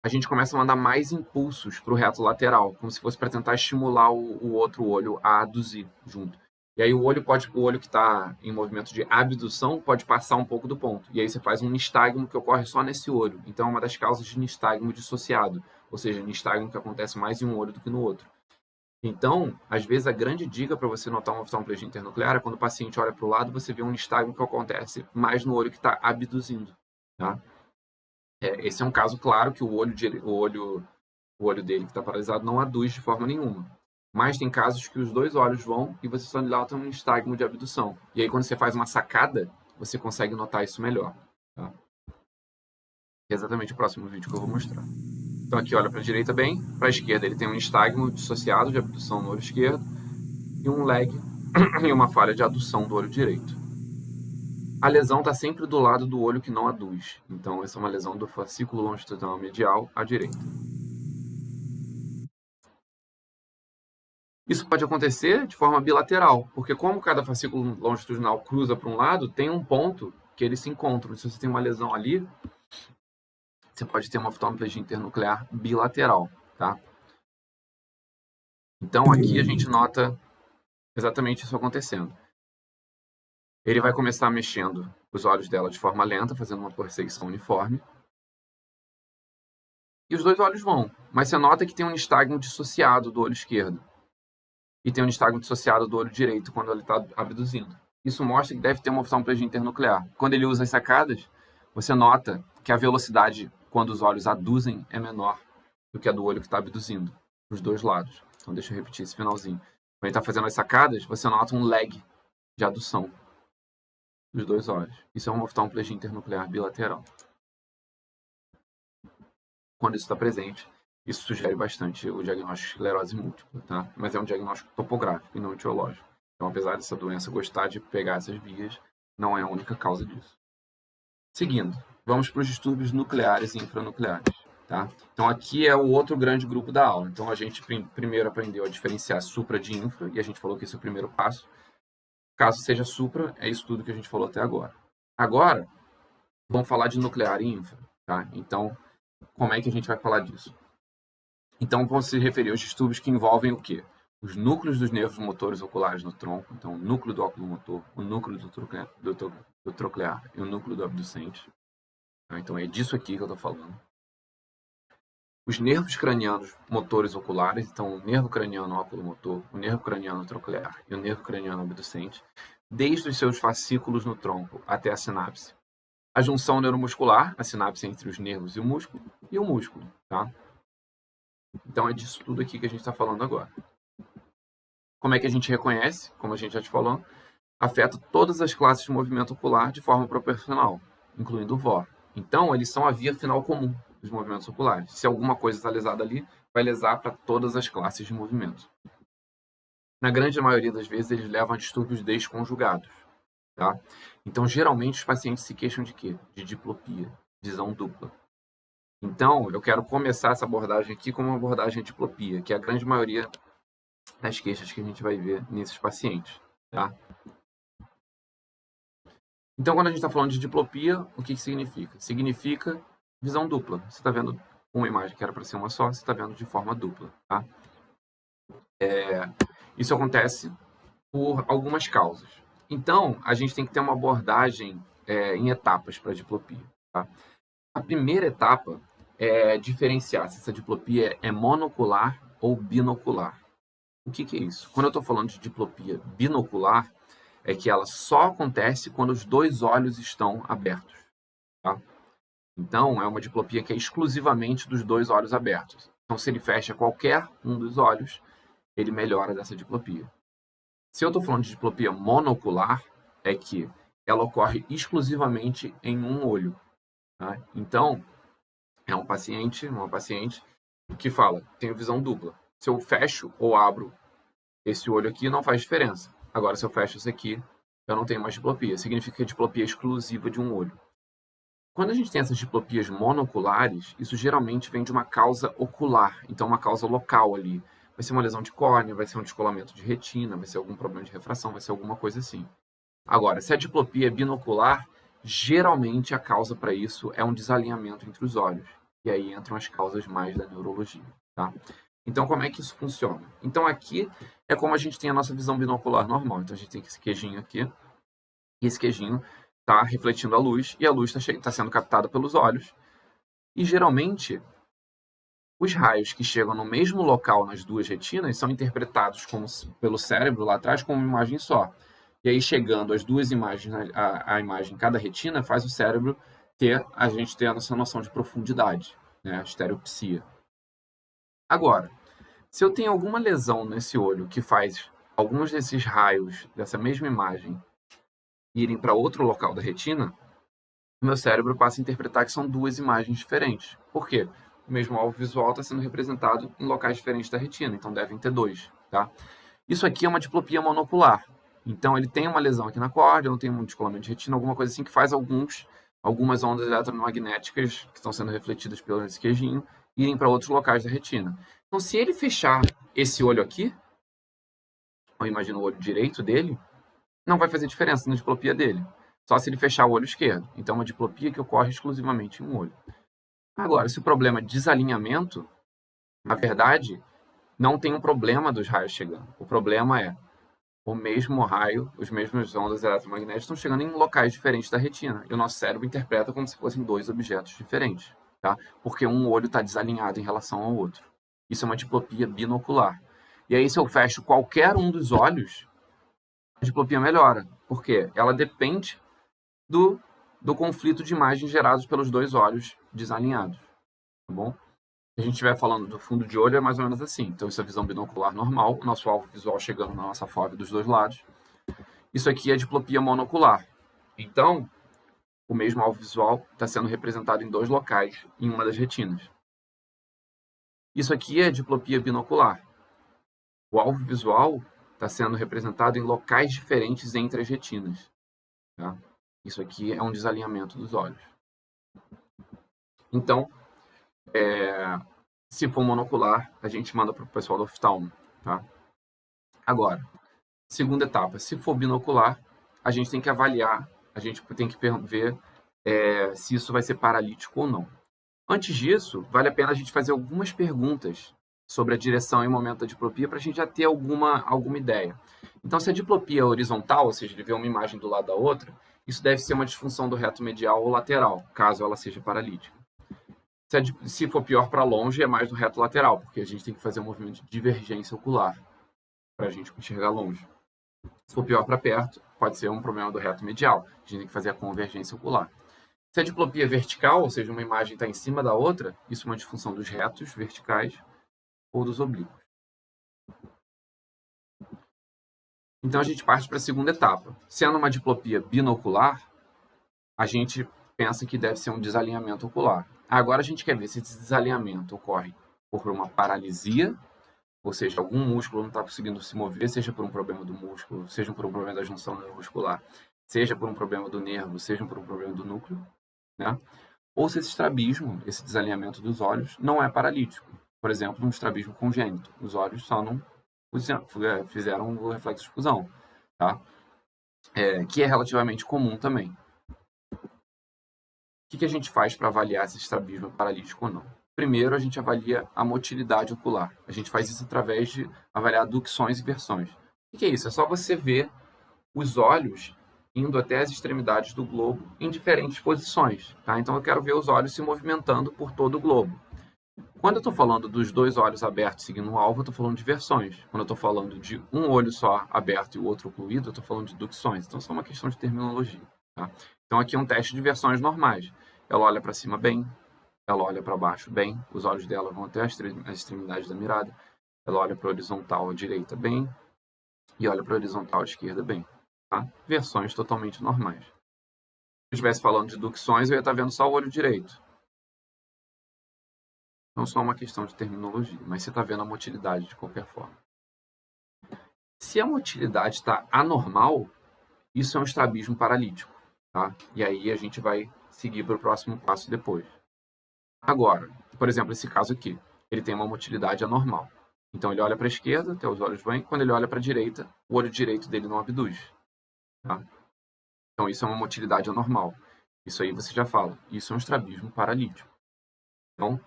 Speaker 1: a gente começa a mandar mais impulsos para o reto lateral, como se fosse para tentar estimular o outro olho a aduzir junto. E aí o olho que está em movimento de abdução pode passar um pouco do ponto. E aí você faz um nistagmo que ocorre só nesse olho. Então é uma das causas de nistagmo dissociado, ou seja, nistagmo que acontece mais em um olho do que no outro. Então, às vezes, a grande dica para você notar uma oftalmoplegia internuclear é quando o paciente olha para o lado, você vê um nistagmo que acontece mais no olho que está abduzindo. Tá? Esse é um caso claro que o olho dele que está paralisado não aduz de forma nenhuma. Mas tem casos que os dois olhos vão e você só nota um nistagmo de abdução. E aí, quando você faz uma sacada, você consegue notar isso melhor. Tá? É exatamente o próximo vídeo que eu vou mostrar. Então, aqui olha para a direita bem, para a esquerda ele tem um nistagmo dissociado de abdução no olho esquerdo e um lag e uma falha de adução do olho direito. A lesão está sempre do lado do olho que não aduz. Então, essa é uma lesão do fascículo longitudinal medial à direita. Isso pode acontecer de forma bilateral, porque como cada fascículo longitudinal cruza para um lado, tem um ponto que eles se encontram. Se você tem uma lesão ali, você pode ter uma oftalmoplegia internuclear bilateral, tá? Então, aqui a gente nota exatamente isso acontecendo. Ele vai começar mexendo os olhos dela de forma lenta, fazendo uma perseguição uniforme. E os dois olhos vão, mas você nota que tem um nistagmo dissociado do olho esquerdo. E tem um nistagmo dissociado do olho direito quando ele está abduzindo. Isso mostra que deve ter uma oftalmoplegia internuclear. Quando ele usa as sacadas, você nota que a velocidade, quando os olhos aduzem, é menor do que a do olho que está abduzindo, dos dois lados. Então, deixa eu repetir esse finalzinho. Quando ele está fazendo as sacadas, você nota um lag de adução dos dois olhos. Isso é uma oftalmoplegia internuclear bilateral. Quando isso está presente, isso sugere bastante o diagnóstico de esclerose múltipla, tá? Mas é um diagnóstico topográfico e não etiológico. Então, apesar dessa doença gostar de pegar essas vias, não é a única causa disso. Seguindo, vamos para os distúrbios nucleares e infranucleares, tá? Então, aqui é o outro grande grupo da aula. Então, a gente primeiro aprendeu a diferenciar supra de infra, e a gente falou que esse é o primeiro passo. Caso seja supra, é isso tudo que a gente falou até agora. Agora, vamos falar de nuclear e infra, tá? Então, como é que a gente vai falar disso? Então, vão se referir aos distúrbios que envolvem o quê? os núcleos dos nervos motores oculares no tronco, então o núcleo do óculo motor, o núcleo do troclear e o núcleo do abducente. Então é disso aqui que eu estou falando. Os nervos cranianos motores oculares, então o nervo craniano óculo-motor, o nervo craniano troclear e o nervo craniano abducente, desde os seus fascículos no tronco até a sinapse. A junção neuromuscular, a sinapse entre os nervos e o músculo, tá? Então é disso tudo aqui que a gente está falando agora. Como é que a gente reconhece? Como a gente já te falou, afeta todas as classes de movimento ocular de forma proporcional, incluindo o VOR. Então, eles são a via final comum dos movimentos oculares. Se alguma coisa está lesada ali, vai lesar para todas as classes de movimento. Na grande maioria das vezes, eles levam a distúrbios desconjugados. Tá? Então, geralmente, os pacientes se queixam de quê? De diplopia, visão dupla. Então, eu quero começar essa abordagem aqui com uma abordagem de diplopia, que é a grande maioria das queixas que a gente vai ver nesses pacientes. Tá? Então, quando a gente está falando de diplopia, o que significa? Significa visão dupla. Você está vendo uma imagem que era para ser uma só, você está vendo de forma dupla. Tá? Isso acontece por algumas causas. Então, a gente tem que ter uma abordagem em etapas para a diplopia. Tá? A primeira etapa é diferenciar se essa diplopia é monocular ou binocular. O que é isso? Quando eu estou falando de diplopia binocular, é que ela só acontece quando os dois olhos estão abertos. Tá? Então, é uma diplopia que é exclusivamente dos dois olhos abertos. Então, se ele fecha qualquer um dos olhos, ele melhora dessa diplopia. Se eu estou falando de diplopia monocular, é que ela ocorre exclusivamente em um olho. Tá? Então, é um paciente, uma paciente que fala, tenho visão dupla. Se eu fecho ou abro esse olho aqui, não faz diferença. Agora, se eu fecho esse aqui, eu não tenho mais diplopia. Significa que é diplopia exclusiva de um olho. Quando a gente tem essas diplopias monoculares, isso geralmente vem de uma causa ocular, então uma causa local ali. Vai ser uma lesão de córnea, vai ser um descolamento de retina, vai ser algum problema de refração, vai ser alguma coisa assim. Agora, se a diplopia é binocular, geralmente a causa para isso é um desalinhamento entre os olhos. E aí entram as causas mais da neurologia. Tá? Então, como é que isso funciona? Então, aqui é como a gente tem a nossa visão binocular normal. Então, a gente tem esse queijinho aqui, e esse queijinho está refletindo a luz, e a luz está sendo captada pelos olhos. E, geralmente, os raios que chegam no mesmo local nas duas retinas são interpretados pelo cérebro lá atrás como uma imagem só. E aí, chegando as duas imagens, a imagem em cada retina, faz o cérebro a gente ter essa noção de profundidade, né? A estereopsia. Agora, se eu tenho alguma lesão nesse olho que faz alguns desses raios dessa mesma imagem irem para outro local da retina, o meu cérebro passa a interpretar que são duas imagens diferentes. Por quê? O mesmo alvo visual está sendo representado em locais diferentes da retina, então devem ter dois. Tá? Isso aqui é uma diplopia monocular. Então, ele tem uma lesão aqui na córnea, não tem um descolamento de retina, alguma coisa assim que faz algumas ondas eletromagnéticas que estão sendo refletidas pelo esse queijinho irem para outros locais da retina. Então, se ele fechar esse olho aqui, ou imagina o olho direito dele, não vai fazer diferença na diplopia dele. Só se ele fechar o olho esquerdo. Então, é uma diplopia que ocorre exclusivamente em um olho. Agora, se o problema é desalinhamento, na verdade, não tem um problema dos raios chegando. O problema é o mesmo raio, as mesmas ondas eletromagnéticas estão chegando em locais diferentes da retina. E o nosso cérebro interpreta como se fossem dois objetos diferentes. Tá? Porque um olho está desalinhado em relação ao outro. Isso é uma diplopia binocular. E aí, se eu fecho qualquer um dos olhos, a diplopia melhora. Por quê? Ela depende do conflito de imagens gerados pelos dois olhos desalinhados. Tá bom? Se a gente estiver falando do fundo de olho, é mais ou menos assim. Então, isso é visão binocular normal, o nosso alvo visual chegando na nossa fóvea dos dois lados. Isso aqui é diplopia monocular. Então, o mesmo alvo visual está sendo representado em dois locais, em uma das retinas. Isso aqui é diplopia binocular. O alvo visual está sendo representado em locais diferentes entre as retinas. Tá? Isso aqui é um desalinhamento dos olhos. Então, se for monocular, a gente manda para o pessoal do oftalmo. Tá? Agora, segunda etapa, se for binocular, a gente tem que avaliar, a gente tem que ver se isso vai ser paralítico ou não. Antes disso, vale a pena a gente fazer algumas perguntas sobre a direção e momento da diplopia para a gente já ter alguma ideia. Então, se a diplopia é horizontal, ou seja, ele vê uma imagem do lado da outra, isso deve ser uma disfunção do reto medial ou lateral, caso ela seja paralítica. Se for pior para longe, é mais do reto lateral, porque a gente tem que fazer um movimento de divergência ocular para a gente enxergar longe. Se for pior para perto, pode ser um problema do reto medial. A gente tem que fazer a convergência ocular. Se a diplopia é vertical, ou seja, uma imagem está em cima da outra, isso é uma disfunção dos retos verticais ou dos oblíquos. Então a gente parte para a segunda etapa. Sendo uma diplopia binocular, a gente pensa que deve ser um desalinhamento ocular. Agora a gente quer ver se esse desalinhamento ocorre por uma paralisia, ou seja, algum músculo não está conseguindo se mover, seja por um problema do músculo, seja por um problema da junção neuromuscular, seja por um problema do nervo, seja por um problema do núcleo, né? Ou se esse estrabismo, esse desalinhamento dos olhos, não é paralítico. Por exemplo, um estrabismo congênito. Os olhos só não fizeram o reflexo de fusão, tá? Que é relativamente comum também. O que a gente faz para avaliar se esse estrabismo é paralítico ou não? Primeiro, a gente avalia a motilidade ocular. A gente faz isso através de avaliar ducções e versões. O que é isso? É só você ver os olhos indo até as extremidades do globo em diferentes posições. Tá? Então, eu quero ver os olhos se movimentando por todo o globo. Quando eu estou falando dos dois olhos abertos seguindo um alvo, eu estou falando de versões. Quando eu estou falando de um olho só aberto e o outro ocluído, eu estou falando de ducções. Então, isso é uma questão de terminologia. Tá? Então, aqui é um teste de versões normais. Ela olha para cima bem, ela olha para baixo bem, os olhos dela vão até as extremidades da mirada, ela olha para a horizontal à direita bem e olha para a horizontal à esquerda bem. Tá? Versões totalmente normais. Se eu estivesse falando de ducções, eu ia estar vendo só o olho direito. Não só uma questão de terminologia, mas você está vendo a motilidade de qualquer forma. Se a motilidade está anormal, isso é um estrabismo paralítico. Tá? E aí a gente vai seguir para o próximo passo depois. Agora, por exemplo, esse caso aqui, ele tem uma motilidade anormal. Então ele olha para a esquerda, até os olhos vêm, quando ele olha para a direita, o olho direito dele não abduz. Tá? Então isso é uma motilidade anormal. Isso aí você já fala, isso é um estrabismo paralítico. Então,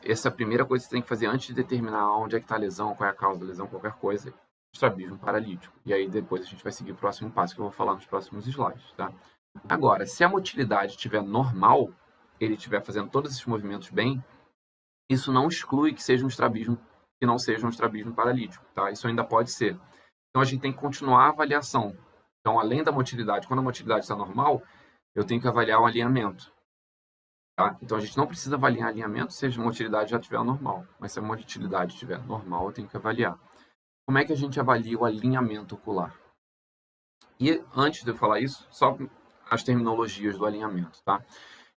Speaker 1: essa é a primeira coisa que você tem que fazer antes de determinar onde é que está a lesão, qual é a causa da lesão, qualquer coisa, estrabismo paralítico. E aí depois a gente vai seguir o próximo passo que eu vou falar nos próximos slides. Tá? Agora, se a motilidade estiver normal, ele estiver fazendo todos esses movimentos bem, isso não exclui que seja um estrabismo, que não seja um estrabismo paralítico, tá? Isso ainda pode ser. Então a gente tem que continuar a avaliação. Então, além da motilidade, quando a motilidade está normal, eu tenho que avaliar o alinhamento. Tá? Então a gente não precisa avaliar alinhamento se a motilidade já estiver normal. Mas se a motilidade estiver normal, eu tenho que avaliar. Como é que a gente avalia o alinhamento ocular? E antes de eu falar isso, só as terminologias do alinhamento, tá?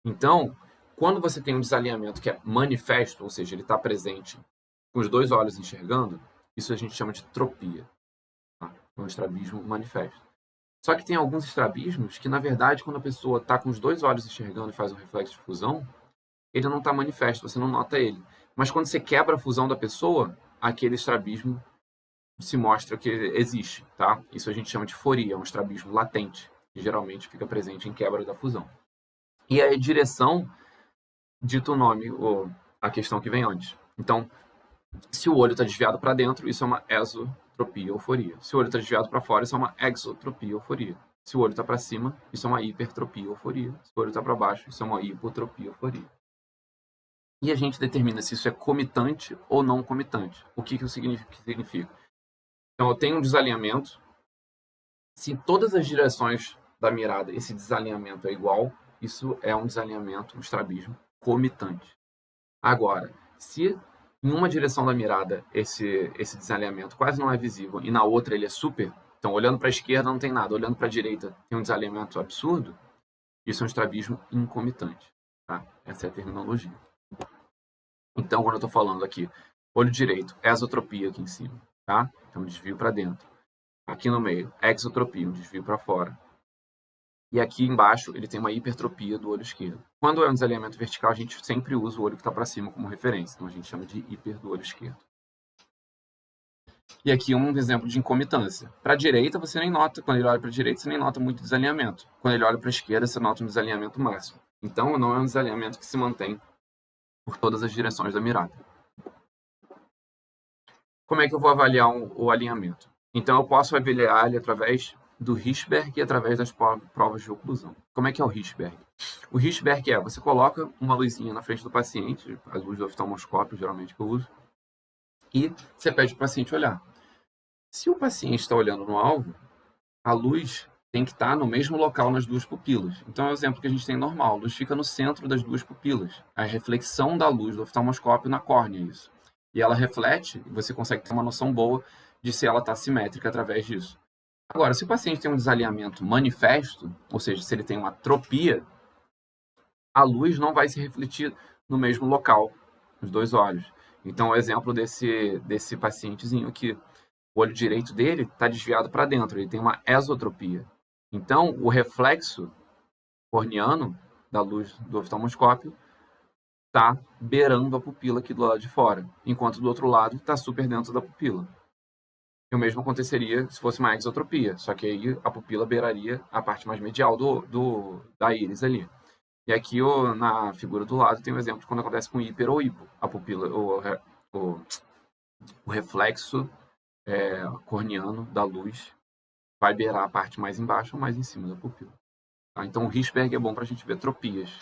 Speaker 1: Então, quando você tem um desalinhamento que é manifesto, ou seja, ele está presente com os dois olhos enxergando, isso a gente chama de tropia. Tá? É um estrabismo manifesto. Só que tem alguns estrabismos que, na verdade, quando a pessoa está com os dois olhos enxergando e faz um reflexo de fusão, ele não está manifesto, você não nota ele. Mas quando você quebra a fusão da pessoa, aquele estrabismo se mostra que existe. Tá? Isso a gente chama de foria, é um estrabismo latente, que geralmente fica presente em quebra da fusão. E a direção dita o nome, ou a questão que vem antes. Então, se o olho está desviado para dentro, isso é uma esotropia ou foria. Se o olho está desviado para fora, isso é uma exotropia ou foria. Se o olho está para cima, isso é uma hipertropia ou foria. Se o olho está para baixo, isso é uma hipotropia ou foria. E a gente determina se isso é comitante ou não comitante. O que isso significa? Então, eu tenho um desalinhamento. Se em todas as direções da mirada esse desalinhamento é igual, isso é um desalinhamento, um estrabismo comitante. Agora, se em uma direção da mirada esse desalinhamento quase não é visível e na outra ele é super, então olhando para a esquerda não tem nada, olhando para a direita tem um desalinhamento absurdo, isso é um estrabismo incomitante. Tá? Essa é a terminologia. Então, quando eu estou falando aqui, olho direito, esotropia aqui em cima, tá? Então desvio para dentro. Aqui no meio, exotropia, um desvio para fora. E aqui embaixo ele tem uma hipertropia do olho esquerdo. Quando é um desalinhamento vertical, a gente sempre usa o olho que está para cima como referência. Então a gente chama de hiper do olho esquerdo. E aqui um exemplo de incomitância. Para a direita, você nem nota, quando ele olha para a direita, você nem nota muito desalinhamento. Quando ele olha para a esquerda, você nota um desalinhamento máximo. Então não é um desalinhamento que se mantém por todas as direções da mirada. Como é que eu vou avaliar o alinhamento? Então, eu posso avaliar ele através do Hirschberg e através das provas de oclusão. Como é que é o Hirschberg? O Hirschberg você coloca uma luzinha na frente do paciente, a luz do oftalmoscópio, geralmente, que eu uso, e você pede para o paciente olhar. Se o paciente está olhando no alvo, a luz tem que estar no mesmo local nas duas pupilas. Então, é o exemplo que a gente tem normal. A luz fica no centro das duas pupilas. A reflexão da luz do oftalmoscópio na córnea, isso. E ela reflete, e você consegue ter uma noção boa de se ela está simétrica através disso. Agora, se o paciente tem um desalinhamento manifesto, ou seja, se ele tem uma atropia, a luz não vai se refletir no mesmo local, nos dois olhos. Então, o exemplo desse pacientezinho aqui, o olho direito dele está desviado para dentro, ele tem uma esotropia. Então, o reflexo corneano da luz do oftalmoscópio está beirando a pupila aqui do lado de fora, enquanto do outro lado está super dentro da pupila. E o mesmo aconteceria se fosse uma exotropia, só que aí a pupila beiraria a parte mais medial da íris ali. E aqui na figura do lado tem um exemplo de quando acontece com hiper ou hipo. A pupila, o reflexo corneano da luz vai beirar a parte mais embaixo ou mais em cima da pupila. Tá? Então o Hirschberg é bom para a gente ver tropias.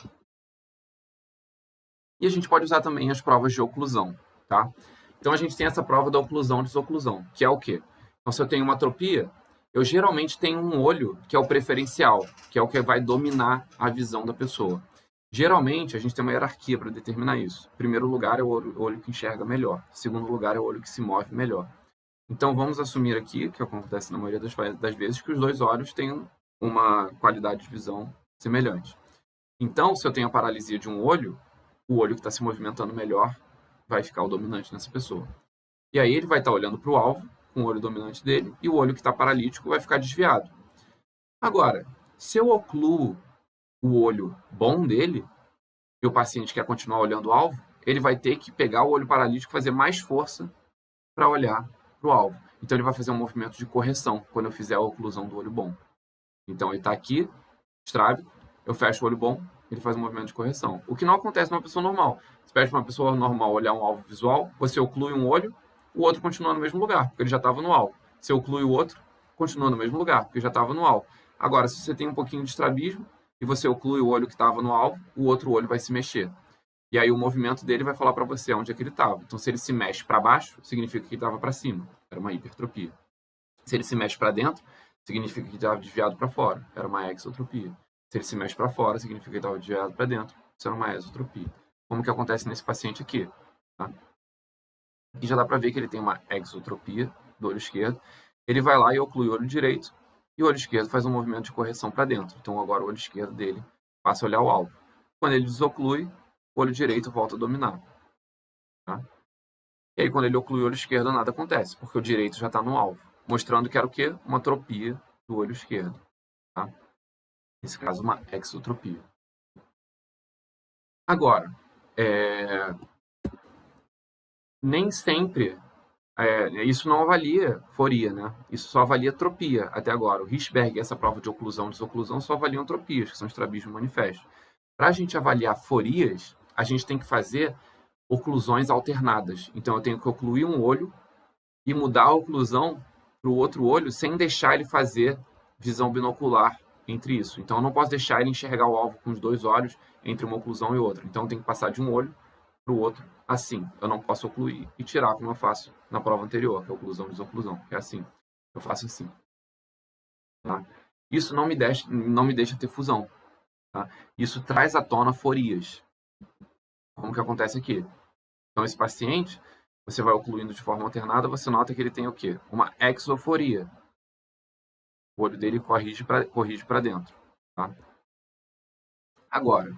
Speaker 1: E a gente pode usar também as provas de oclusão. Tá? Então a gente tem essa prova da oclusão e desoclusão, que é o quê? Então se eu tenho uma atropia, eu geralmente tenho um olho que é o preferencial, que é o que vai dominar a visão da pessoa. Geralmente, a gente tem uma hierarquia para determinar isso. Primeiro lugar é o olho que enxerga melhor. Segundo lugar é o olho que se move melhor. Então, vamos assumir aqui, que acontece na maioria das vezes, que os dois olhos têm uma qualidade de visão semelhante. Então, se eu tenho a paralisia de um olho, o olho que está se movimentando melhor vai ficar o dominante nessa pessoa. E aí ele vai estar olhando para o alvo, com o olho dominante dele, e o olho que está paralítico vai ficar desviado. Agora, se eu ocluo o olho bom dele, e o paciente quer continuar olhando o alvo, ele vai ter que pegar o olho paralítico e fazer mais força para olhar para o alvo. Então ele vai fazer um movimento de correção quando eu fizer a oclusão do olho bom. Então ele está aqui, estrábico, eu fecho o olho bom, ele faz um movimento de correção. O que não acontece numa pessoa normal. Você pede para uma pessoa normal olhar um alvo visual, você oclui um olho, o outro continua no mesmo lugar, porque ele já estava no alvo. Você oclui o outro, continua no mesmo lugar, porque já estava no alvo. Agora, se você tem um pouquinho de estrabismo e você oclui o olho que estava no alvo, o outro olho vai se mexer. E aí o movimento dele vai falar para você onde é que ele estava. Então, se ele se mexe para baixo, significa que ele estava para cima. Era uma hipertropia. Se ele se mexe para dentro, significa que estava desviado para fora. Era uma exotropia. Se ele se mexe para fora, significa que estava desviado para dentro. Isso era uma esotropia. Como que acontece nesse paciente aqui? Tá? Aqui já dá para ver que ele tem uma exotropia do olho esquerdo. Ele vai lá e oclui o olho direito, e o olho esquerdo faz um movimento de correção para dentro. Então agora o olho esquerdo dele passa a olhar o alvo. Quando ele desoclui, o olho direito volta a dominar. Tá? E aí quando ele oclui o olho esquerdo, nada acontece, porque o direito já está no alvo. Mostrando que era o quê? Uma atropia do olho esquerdo. Tá? Nesse caso, uma exotropia. Agora, nem sempre isso não avalia foria, né? Isso só avalia tropia até agora. O Hirschberg, essa prova de oclusão e desoclusão, só avaliam tropias, que são estrabismo manifesto. Para a gente avaliar forias, a gente tem que fazer oclusões alternadas. Então, eu tenho que ocluir um olho e mudar a oclusão para o outro olho sem deixar ele fazer visão binocular entre isso. Então, eu não posso deixar ele enxergar o alvo com os dois olhos entre uma oclusão e outra. Então, eu tenho que passar de um olho para o outro assim. Eu não posso ocluir e tirar como eu faço na prova anterior, que é oclusão e desoclusão, que é assim. Eu faço assim. Tá? Isso não me deixa ter fusão. Tá? Isso traz à tona forias. Como que acontece aqui? Então, esse paciente, você vai ocluindo de forma alternada, você nota que ele tem o quê? Uma exoforia. O olho dele corrige para dentro. Tá? Agora,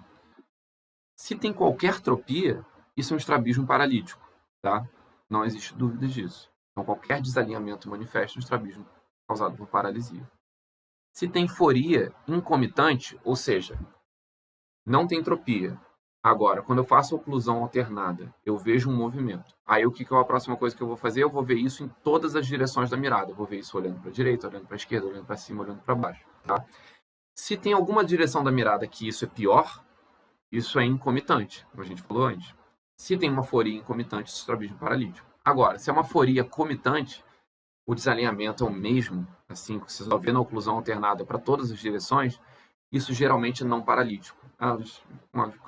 Speaker 1: se tem qualquer tropia, isso é um estrabismo paralítico. Tá? Não existe dúvida disso. Então, qualquer desalinhamento manifesta um estrabismo causado por paralisia. Se tem foria incomitante, ou seja, não tem tropia. Agora, quando eu faço oclusão alternada, eu vejo um movimento. Aí, o que é a próxima coisa que eu vou fazer? Eu vou ver isso em todas as direções da mirada. Eu vou ver isso olhando para a direita, olhando para a esquerda, olhando para cima, olhando para baixo. Tá? Se tem alguma direção da mirada que isso é pior, isso é incomitante, como a gente falou antes. Se tem uma foria incomitante, isso é estrabismo paralítico. Agora, se é uma foria comitante, o desalinhamento é o mesmo, assim, que você só vê na oclusão alternada para todas as direções, isso geralmente não paralítico.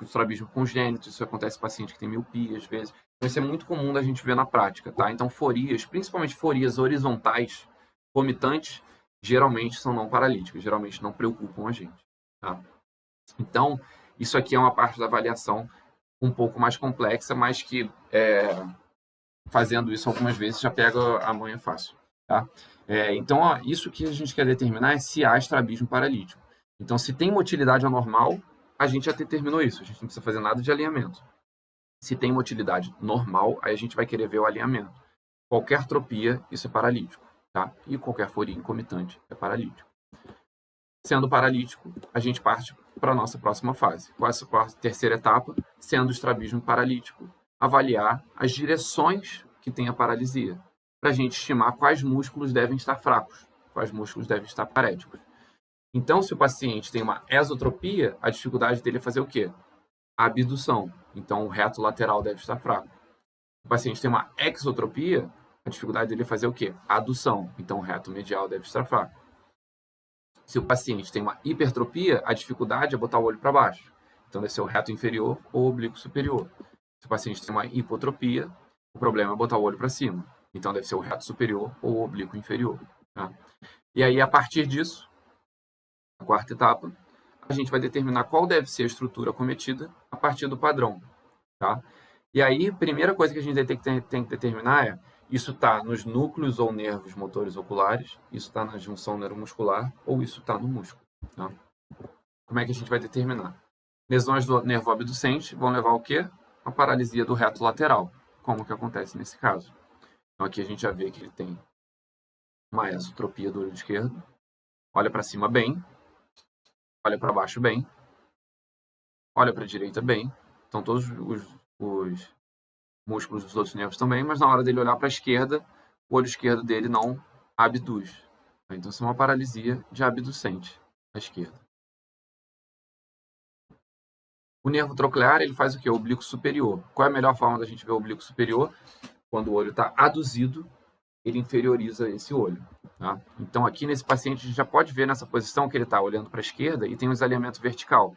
Speaker 1: O estrabismo congênito, isso acontece em paciente que tem miopia, às vezes. Então, isso é muito comum da gente ver na prática, tá? Então, forias, principalmente forias horizontais, comitantes, geralmente são não paralíticas, geralmente não preocupam a gente, tá? Então, isso aqui é uma parte da avaliação um pouco mais complexa, mas que fazendo isso algumas vezes já pega a manha fácil, tá? Então, ó, isso que a gente quer determinar é se há estrabismo paralítico. Então, se tem motilidade anormal, a gente já determinou isso, a gente não precisa fazer nada de alinhamento. Se tem motilidade normal, aí a gente vai querer ver o alinhamento. Qualquer tropia, isso é paralítico, tá? E qualquer foria incomitante é paralítico. Sendo paralítico, a gente parte para a nossa próxima fase. Qual é a terceira etapa? Sendo o estrabismo paralítico, avaliar as direções que tem a paralisia, para a gente estimar quais músculos devem estar fracos, quais músculos devem estar paréticos. Então, se o paciente tem uma esotropia, a dificuldade dele é fazer o quê? A abdução. Então, o reto lateral deve estar fraco. Se o paciente tem uma exotropia, a dificuldade dele é fazer o quê? A adução. Então, o reto medial deve estar fraco. Se o paciente tem uma hipertropia, a dificuldade é botar o olho para baixo. Então, deve ser o reto inferior ou o oblíquo superior. Se o paciente tem uma hipotropia, o problema é botar o olho para cima. Então, deve ser o reto superior ou o oblíquo inferior. Tá? E aí, a partir disso, a quarta etapa, a gente vai determinar qual deve ser a estrutura acometida a partir do padrão. Tá? E aí, a primeira coisa que a gente tem que determinar é: isso está nos núcleos ou nervos motores oculares, isso está na junção neuromuscular ou isso está no músculo. Tá? Como é que a gente vai determinar? Lesões do nervo abducente vão levar ao quê? A paralisia do reto lateral, como que acontece nesse caso. Então aqui a gente já vê que ele tem uma esotropia do olho esquerdo, olha para cima bem, olha para baixo bem, olha para a direita bem, então todos os músculos dos outros nervos também, mas na hora dele olhar para a esquerda, o olho esquerdo dele não abduz. Então isso é uma paralisia de abducente à esquerda. O nervo troclear, ele faz o quê? O oblíquo superior. Qual é a melhor forma da gente ver o oblíquo superior? Quando o olho está aduzido, ele inferioriza esse olho. Tá? Então aqui nesse paciente a gente já pode ver nessa posição que ele está olhando para a esquerda e tem um desalinhamento vertical.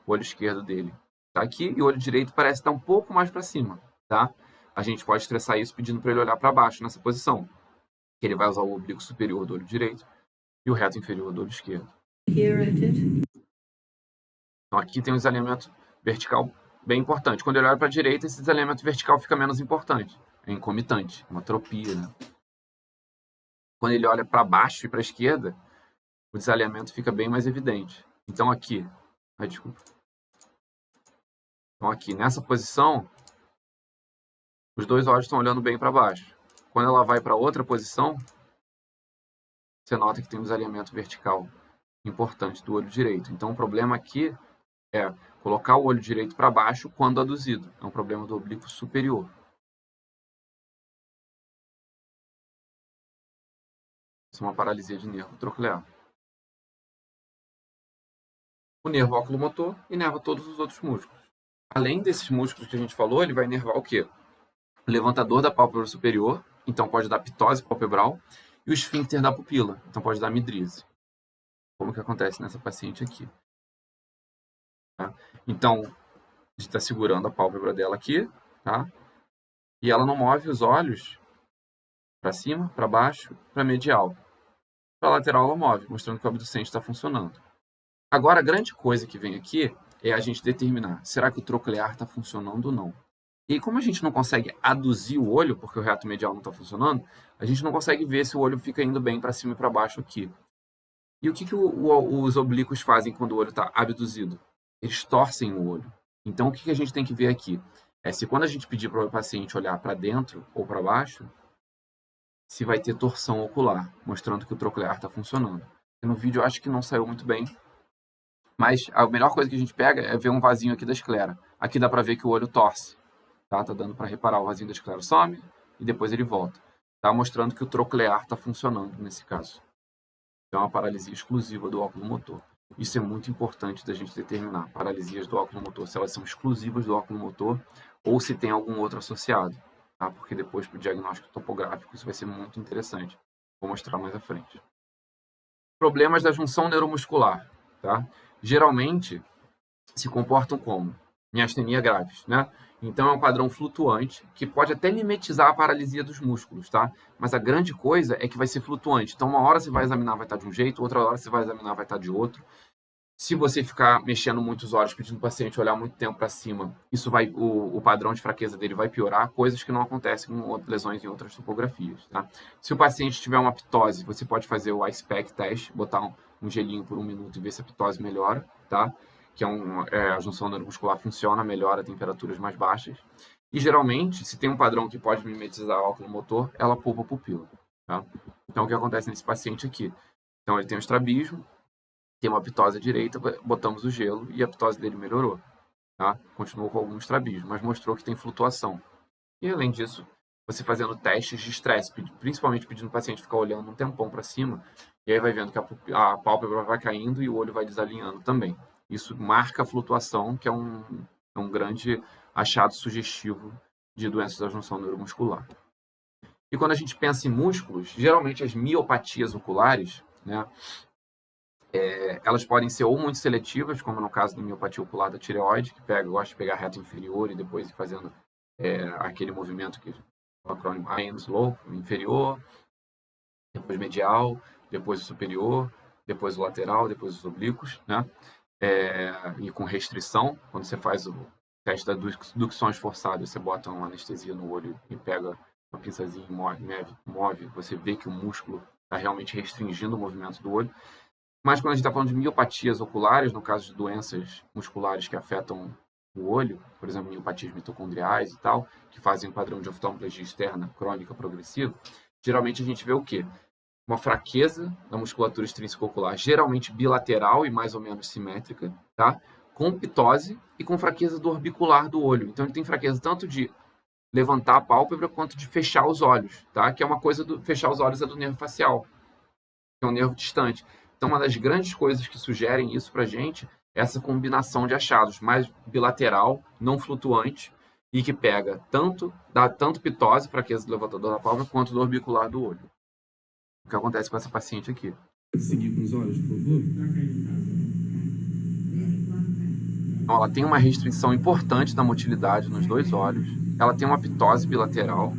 Speaker 1: O olho esquerdo dele está aqui e o olho direito parece estar um pouco mais para cima. Tá? A gente pode estressar isso pedindo para ele olhar para baixo nessa posição. Que ele vai usar o oblíquo superior do olho direito e o reto inferior do olho esquerdo. Então aqui tem um desalinhamento vertical bem importante. Quando ele olha para a direita, esse desalinhamento vertical fica menos importante. É incomitante, uma tropia. Né? Quando ele olha para baixo e para a esquerda, o desalinhamento fica bem mais evidente. Então aqui, desculpa. Então aqui, nessa posição, os dois olhos estão olhando bem para baixo. Quando ela vai para outra posição, você nota que tem um desalinhamento vertical importante do olho direito. Então o problema aqui é colocar o olho direito para baixo quando aduzido. É um problema do oblíquo superior. Isso é uma paralisia de nervo troclear. O nervo oculomotor inerva todos os outros músculos. Além desses músculos que a gente falou, ele vai inervar o quê? O levantador da pálpebra superior, então pode dar pitose palpebral, e o esfíncter da pupila, então pode dar midríase. Como que acontece nessa paciente aqui. Tá? Então, a gente está segurando a pálpebra dela aqui, tá? E ela não move os olhos para cima, para baixo, para medial. Para lateral ela move, mostrando que o abducente está funcionando. Agora, a grande coisa que vem aqui é a gente determinar, será que o troclear está funcionando ou não? E aí, como a gente não consegue aduzir o olho, porque o reto medial não está funcionando, a gente não consegue ver se o olho fica indo bem para cima e para baixo aqui. E o que os oblíquos fazem quando o olho está abduzido? Eles torcem o olho. Então, o que a gente tem que ver aqui? É se quando a gente pedir para o paciente olhar para dentro ou para baixo, se vai ter torção ocular, mostrando que o troclear está funcionando. E no vídeo eu acho que não saiu muito bem, mas a melhor coisa que a gente pega é ver um vasinho aqui da esclera. Aqui dá para ver que o olho torce. Tá dando para reparar, o vasinho da esclera some e depois ele volta. Tá mostrando que o troclear está funcionando nesse caso. Então é uma paralisia exclusiva do óculo motor. Isso é muito importante da gente determinar. Paralisias do óculo motor, se elas são exclusivas do óculo motor ou se tem algum outro associado. tá? Porque depois para o diagnóstico topográfico isso vai ser muito interessante. Vou mostrar mais à frente. Problemas da junção neuromuscular, tá? Geralmente se comportam como miastenia graves, né? Então é um padrão flutuante que pode até mimetizar a paralisia dos músculos, tá? Mas a grande coisa é que vai ser flutuante. Então uma hora você vai examinar vai estar de um jeito, outra hora você vai examinar vai estar de outro. Se você ficar mexendo muito os olhos, pedindo o paciente olhar muito tempo para cima, isso vai, o padrão de fraqueza dele vai piorar, coisas que não acontecem com lesões em outras topografias, tá? Se o paciente tiver uma ptose, você pode fazer o ice-pack test, botar um gelinho por 1 minuto e ver se a ptose melhora, tá? Que a junção neuromuscular funciona, melhora a temperaturas mais baixas. E geralmente, se tem um padrão que pode mimetizar o óculo motor, ela poupa a pupila, tá? Então, o que acontece nesse paciente aqui? Então, ele tem um estrabismo, tem uma ptose à direita, botamos o gelo e a ptose dele melhorou, tá? Continuou com algum estrabismo, mas mostrou que tem flutuação. E além disso, você fazendo testes de estresse, principalmente pedindo o paciente ficar olhando um tempão para cima, e aí vai vendo que a pálpebra vai caindo e o olho vai desalinhando também. Isso marca a flutuação, que é um grande achado sugestivo de doenças da junção neuromuscular. E quando a gente pensa em músculos, geralmente as miopatias oculares, né, elas podem ser ou muito seletivas, como no caso da miopatia ocular da tireoide, que gosta de pegar reto inferior e depois ir fazendo aquele movimento que o acrônimo high and slow, inferior, depois medial, depois o superior, depois o lateral, depois os oblíquos, né? E com restrição, quando você faz o teste da ducções forçadas, você bota uma anestesia no olho e pega uma pinçazinha e move, você vê que o músculo está realmente restringindo o movimento do olho. Mas quando a gente está falando de miopatias oculares, no caso de doenças musculares que afetam o olho, por exemplo, miopatias mitocondriais e tal, que fazem um padrão de oftalmoplegia externa crônica progressiva, geralmente a gente vê o quê? Uma fraqueza da musculatura extrínseca ocular, geralmente bilateral e mais ou menos simétrica, tá? Com ptose e com fraqueza do orbicular do olho. Então ele tem fraqueza tanto de levantar a pálpebra quanto de fechar os olhos, tá? Que é uma coisa fechar os olhos é do nervo facial, que é um nervo distante. Então, uma das grandes coisas que sugerem isso para a gente é essa combinação de achados, mais bilateral, não flutuante, e que pega dá tanto pitose, fraqueza do levantador da pálpebra, quanto do orbicular do olho. O que acontece com essa paciente aqui?
Speaker 3: Seguir com os olhos, por favor.
Speaker 1: Então, ela tem uma restrição importante da motilidade nos dois olhos, ela tem uma pitose bilateral,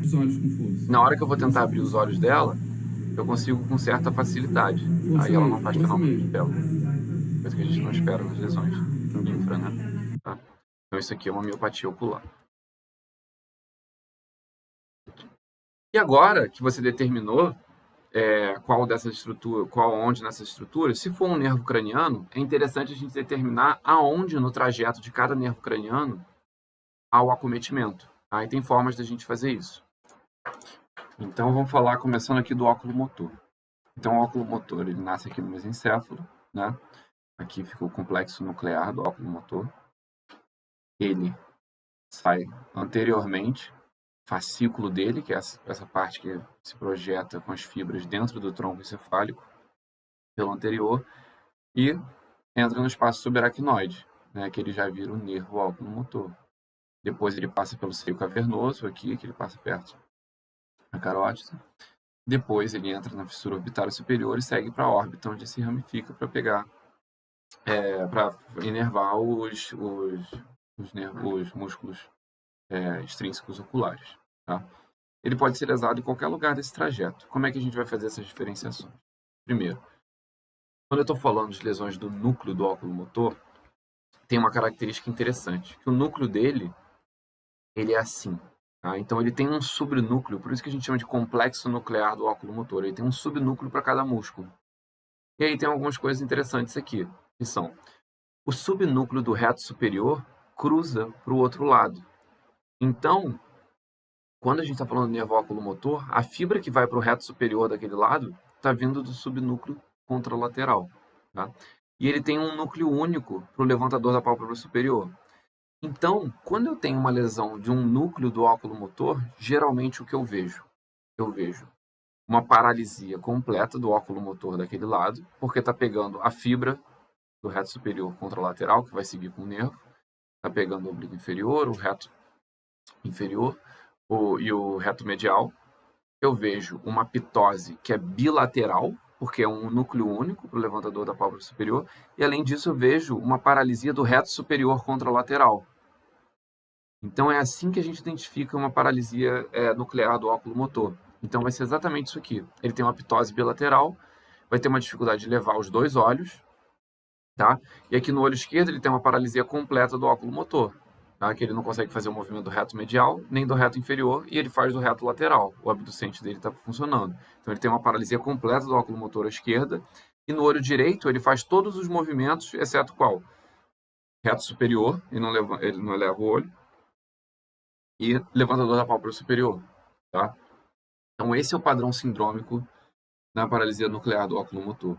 Speaker 3: Os olhos com força.
Speaker 1: na hora que eu vou tentar abrir os olhos dela, eu consigo com certa facilidade. Aí ela não faz fenômeno de Bell. Coisa que a gente não espera nas lesões infra, né? Tá? Então isso aqui é uma miopatia ocular. E agora que você determinou onde nessas estruturas, se for um nervo craniano, é interessante a gente determinar aonde no trajeto de cada nervo craniano há o acometimento. Aí tem formas da gente fazer isso. Então vamos falar começando aqui do óculo motor. Então o óculo motor ele nasce aqui no mesencéfalo, né? Aqui fica o complexo nuclear do óculo motor. Ele sai anteriormente, fascículo dele, que é essa parte que se projeta com as fibras dentro do tronco encefálico, pelo anterior, e entra no espaço subaracnoide, né? Que ele já vira o nervo óculo motor. Depois ele passa pelo seio cavernoso aqui, que ele passa perto da carótida. Depois ele entra na fissura orbitária superior e segue para a órbita, onde se ramifica para pegar, para inervar os músculos extrínsecos oculares. Tá? Ele pode ser lesado em qualquer lugar desse trajeto. Como é que a gente vai fazer essas diferenciações? Primeiro, quando eu estou falando de lesões do núcleo do óculo motor, tem uma característica interessante, que o núcleo dele ele é assim. Tá? Então ele tem um subnúcleo, por isso que a gente chama de complexo nuclear do óculo motor. Ele tem um subnúcleo para cada músculo. E aí tem algumas coisas interessantes aqui, que são o subnúcleo do reto superior cruza para o outro lado. Então, quando a gente está falando de nervo óculo motor, a fibra que vai para o reto superior daquele lado está vindo do subnúcleo contralateral. Tá? E ele tem um núcleo único para o levantador da pálpebra superior. Então, quando eu tenho uma lesão de um núcleo do óculo motor, geralmente o que eu vejo? Eu vejo uma paralisia completa do óculo motor daquele lado, porque está pegando a fibra do reto superior contralateral, que vai seguir com o nervo, está pegando o oblíquo inferior, o reto inferior e o reto medial. Eu vejo uma pitose que é bilateral, porque é um núcleo único para o levantador da pálpebra superior, e além disso eu vejo uma paralisia do reto superior contralateral. Então é assim que a gente identifica uma paralisia nuclear do óculo motor. Então vai ser exatamente isso aqui. Ele tem uma pitose bilateral, vai ter uma dificuldade de levar os dois olhos, tá? E aqui no olho esquerdo ele tem uma paralisia completa do óculo motor, tá? Que ele não consegue fazer o movimento do reto medial, nem do reto inferior, e ele faz do reto lateral. O abducente dele está funcionando. Então ele tem uma paralisia completa do óculo motor à esquerda, e no olho direito ele faz todos os movimentos, exceto qual? Reto superior, ele não eleva o olho, e levantador da pálpebra superior, tá? Então esse é o padrão sindrômico na paralisia nuclear do óculo motor.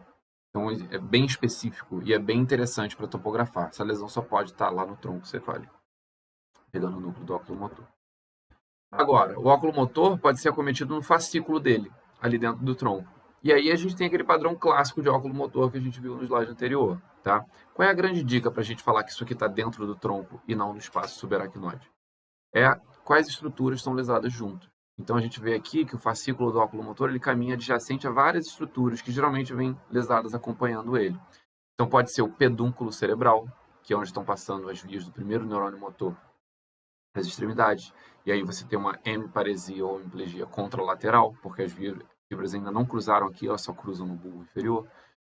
Speaker 1: Então é bem específico e é bem interessante para topografar. Essa lesão só pode estar lá no tronco cefálico, pegando o núcleo do óculo motor. Agora, o óculo motor pode ser acometido no fascículo dele, ali dentro do tronco. E aí a gente tem aquele padrão clássico de óculo motor que a gente viu no slide anterior, tá? Qual é a grande dica para a gente falar que isso aqui está dentro do tronco e não no espaço subaracnoide? Quais estruturas estão lesadas junto. Então a gente vê aqui que o fascículo do óculo motor ele caminha adjacente a várias estruturas que geralmente vêm lesadas acompanhando ele. Então pode ser o pedúnculo cerebral, que é onde estão passando as vias do primeiro neurônio motor das extremidades. E aí você tem uma hemiparesia ou hemiplegia contralateral, porque as fibras ainda não cruzaram aqui, elas só cruzam no bulbo inferior.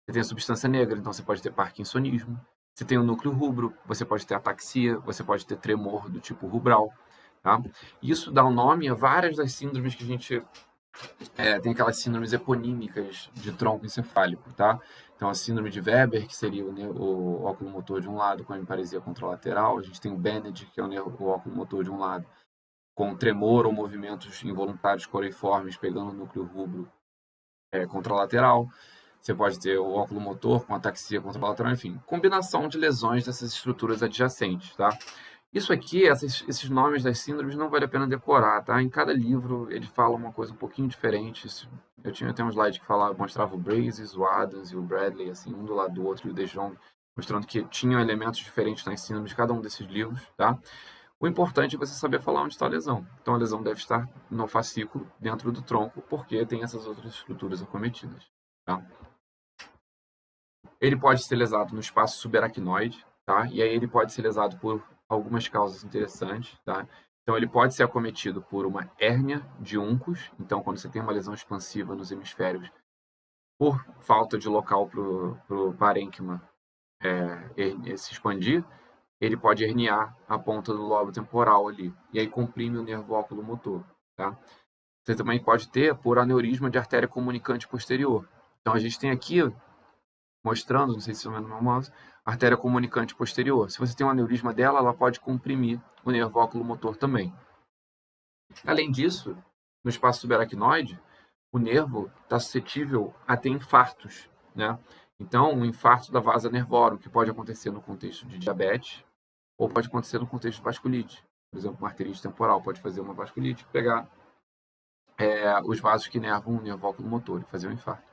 Speaker 1: Você tem a substância negra, então você pode ter parkinsonismo. Você tem o núcleo rubro, você pode ter ataxia, você pode ter tremor do tipo rubral. Tá? Isso dá um nome a várias das síndromes que a gente tem aquelas síndromes eponímicas de tronco encefálico, tá? Então a síndrome de Weber, que seria o óculo motor de um lado com a hemiparesia contralateral, a gente tem o Bennett, que é o óculo motor de um lado, com tremor ou movimentos involuntários coreiformes pegando o núcleo rubro contralateral. Você pode ter o óculo motor com ataxia contralateral, enfim, combinação de lesões dessas estruturas adjacentes, tá? Isso aqui, esses nomes das síndromes não vale a pena decorar, tá? Em cada livro ele fala uma coisa um pouquinho diferente. Eu tinha até um slide que mostrava o Brazes, o Adams e o Bradley, assim, um do lado do outro, e o De Jong, mostrando que tinham elementos diferentes nas síndromes de cada um desses livros, tá? O importante é você saber falar onde está a lesão. Então a lesão deve estar no fascículo, dentro do tronco, porque tem essas outras estruturas acometidas, tá? Ele pode ser lesado no espaço subaracnoide, tá? E aí ele pode ser lesado por algumas causas interessantes, tá? Então ele pode ser acometido por uma hérnia de Uncus, então quando você tem uma lesão expansiva nos hemisférios, por falta de local para o parênquima se expandir, ele pode herniar a ponta do lobo temporal ali, e aí comprime o nervo óculo-motor, tá? Você também pode ter por aneurisma de artéria comunicante posterior. Então a gente tem aqui mostrando, não sei se é no meu mouse, artéria comunicante posterior. Se você tem um aneurisma dela, ela pode comprimir o nervo óculo-motor também. Além disso, no espaço subaracnoide, o nervo está suscetível a ter infartos, né? Então, um infarto da vasa nervorum, que pode acontecer no contexto de diabetes, ou pode acontecer no contexto de vasculite. Por exemplo, uma arterite temporal pode fazer uma vasculite, pegar os vasos que nervam o nervo óculo-motor e fazer um infarto.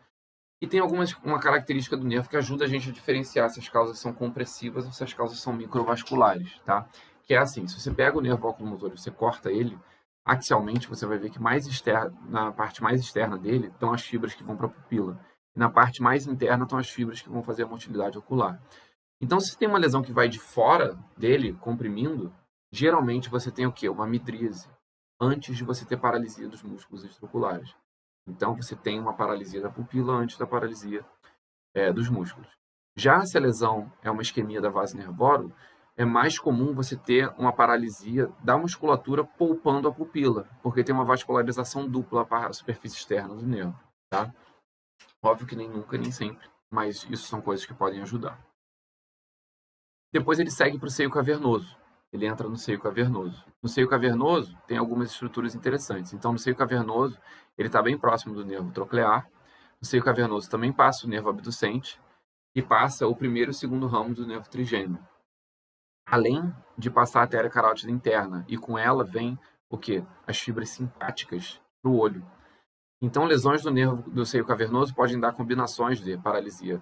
Speaker 1: E tem uma característica do nervo que ajuda a gente a diferenciar se as causas são compressivas ou se as causas são microvasculares, tá? Que é assim, se você pega o nervo óculo-motor e você corta ele, axialmente você vai ver que na parte mais externa dele estão as fibras que vão para a pupila. E na parte mais interna estão as fibras que vão fazer a motilidade ocular. Então, se tem uma lesão que vai de fora dele, comprimindo, geralmente você tem o quê? Uma midríase, antes de você ter paralisia dos músculos extraoculares. Então, você tem uma paralisia da pupila antes da paralisia dos músculos. Já se a lesão é uma isquemia da vasa nervorum, é mais comum você ter uma paralisia da musculatura poupando a pupila, porque tem uma vascularização dupla para a superfície externa do nervo. Tá? Óbvio que nem nunca, nem sempre, mas isso são coisas que podem ajudar. Depois ele segue para o seio cavernoso. Ele entra no seio cavernoso. No seio cavernoso tem algumas estruturas interessantes. Então, no seio cavernoso, ele está bem próximo do nervo troclear. No seio cavernoso também passa o nervo abducente e passa o primeiro e o segundo ramo do nervo trigêmeo. Além de passar a artéria carótida interna, e com ela vem o quê? As fibras simpáticas para o olho. Então, lesões do nervo do seio cavernoso podem dar combinações de paralisia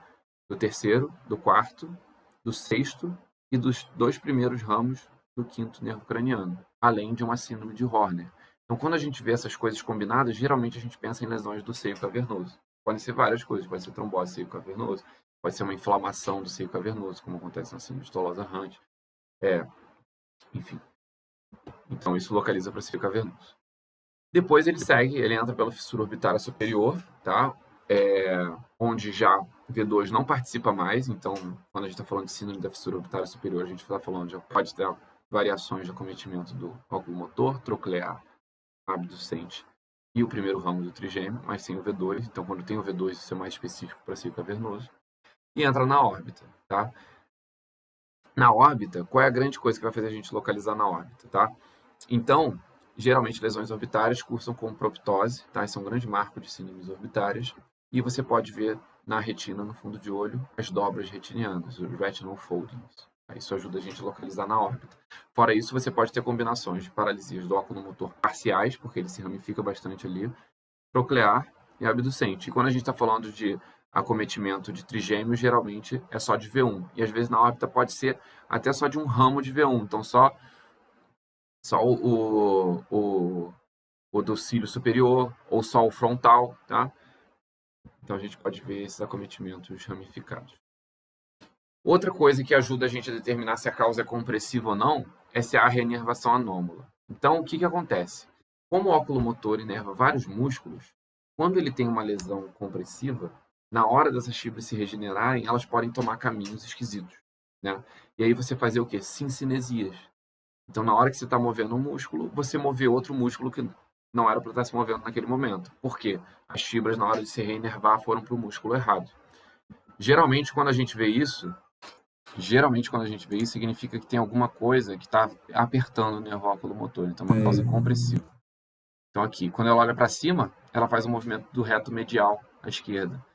Speaker 1: do terceiro, do quarto, do sexto e dos 2 primeiros ramos do quinto nervo craniano, além de uma síndrome de Horner. Então, quando a gente vê essas coisas combinadas, geralmente a gente pensa em lesões do seio cavernoso. Podem ser várias coisas, pode ser trombose do seio cavernoso, pode ser uma inflamação do seio cavernoso, como acontece na síndrome de Tolosa-Hunt. Enfim. Então, isso localiza para o seio cavernoso. Depois ele segue, ele entra pela fissura orbitária superior, tá? Onde já V2 não participa mais, então quando a gente está falando de síndrome da fissura orbitária superior, a gente está falando de pode ter variações de acometimento do óculo motor, troclear, abducente e o primeiro ramo do trigêmeo, mas sem o V2, então quando tem o V2 isso é mais específico para seio cavernoso, e entra na órbita, tá? Na órbita, qual é a grande coisa que vai fazer a gente localizar na órbita, tá? Então, geralmente, lesões orbitárias cursam com proptose, tá? Esse é um grande marco de síndromes orbitárias. E você pode ver na retina, no fundo de olho, as dobras retinianas, os retinal foldings. Isso ajuda a gente a localizar na órbita. Fora isso, você pode ter combinações de paralisias do óculo motor parciais, porque ele se ramifica bastante ali, troclear e abducente. E quando a gente está falando de acometimento de trigêmeo, geralmente é só de V1. E às vezes na órbita pode ser até só de um ramo de V1. Então, só o do cílio superior ou só o frontal, tá? Então a gente pode ver esses acometimentos ramificados. Outra coisa que ajuda a gente a determinar se a causa é compressiva ou não é se há reinervação anômala. Então o que acontece? Como o óculo motor inerva vários músculos, quando ele tem uma lesão compressiva, na hora dessas fibras se regenerarem, elas podem tomar caminhos esquisitos, né? E aí você fazer o quê? Sincinesias. Então, na hora que você está movendo um músculo, você mover outro músculo que não era para estar se movendo naquele momento. Por quê? As fibras, na hora de se reinervar, foram para o músculo errado. Geralmente, quando a gente vê isso, significa que tem alguma coisa que está apertando o nervo oculomotor. Então, é uma causa compressiva. Então, aqui, quando ela olha para cima, ela faz o movimento do reto medial à esquerda.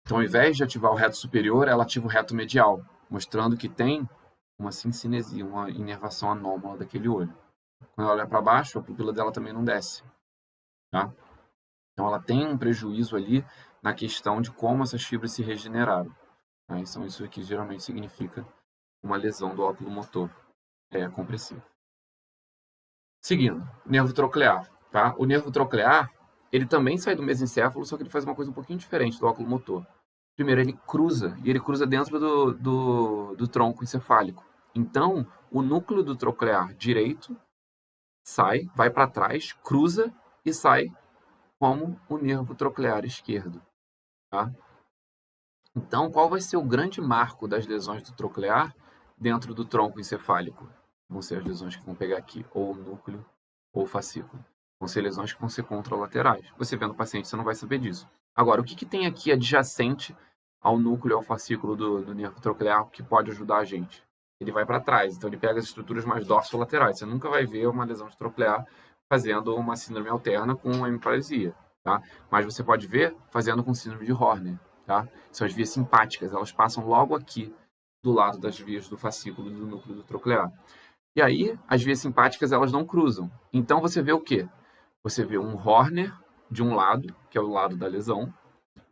Speaker 1: Então, ao invés de ativar o reto superior, ela ativa o reto medial, mostrando que tem uma sincinesia, uma inervação anômala daquele olho. Quando ela olha para baixo, a pupila dela também não desce. Tá? Então, ela tem um prejuízo ali na questão de como essas fibras se regeneraram. Tá? Então, isso aqui geralmente significa uma lesão do óculo motor compressivo. Seguindo, nervo troclear. Tá? O nervo troclear, ele também sai do mesencéfalo, só que ele faz uma coisa um pouquinho diferente do óculo motor. Primeiro, ele cruza, e ele cruza dentro do tronco encefálico. Então, o núcleo do troclear direito sai, vai para trás, cruza e sai como o nervo troclear esquerdo. Tá? Então, qual vai ser o grande marco das lesões do troclear dentro do tronco encefálico? Vão ser as lesões que vão pegar aqui, ou o núcleo, ou o fascículo. Vão ser lesões que vão ser contralaterais. Você vendo o paciente, você não vai saber disso. Agora, o que tem aqui adjacente ao núcleo, ao fascículo do nervo troclear, que pode ajudar a gente? Ele vai para trás, então ele pega as estruturas mais dorsolaterais. Você nunca vai ver uma lesão de troclear fazendo uma síndrome alterna com hemiparesia, tá? Mas você pode ver fazendo com síndrome de Horner, tá? São as vias simpáticas, elas passam logo aqui do lado das vias do fascículo do núcleo do troclear. E aí, as vias simpáticas, elas não cruzam. Então, você vê o quê? Você vê um Horner de um lado, que é o lado da lesão,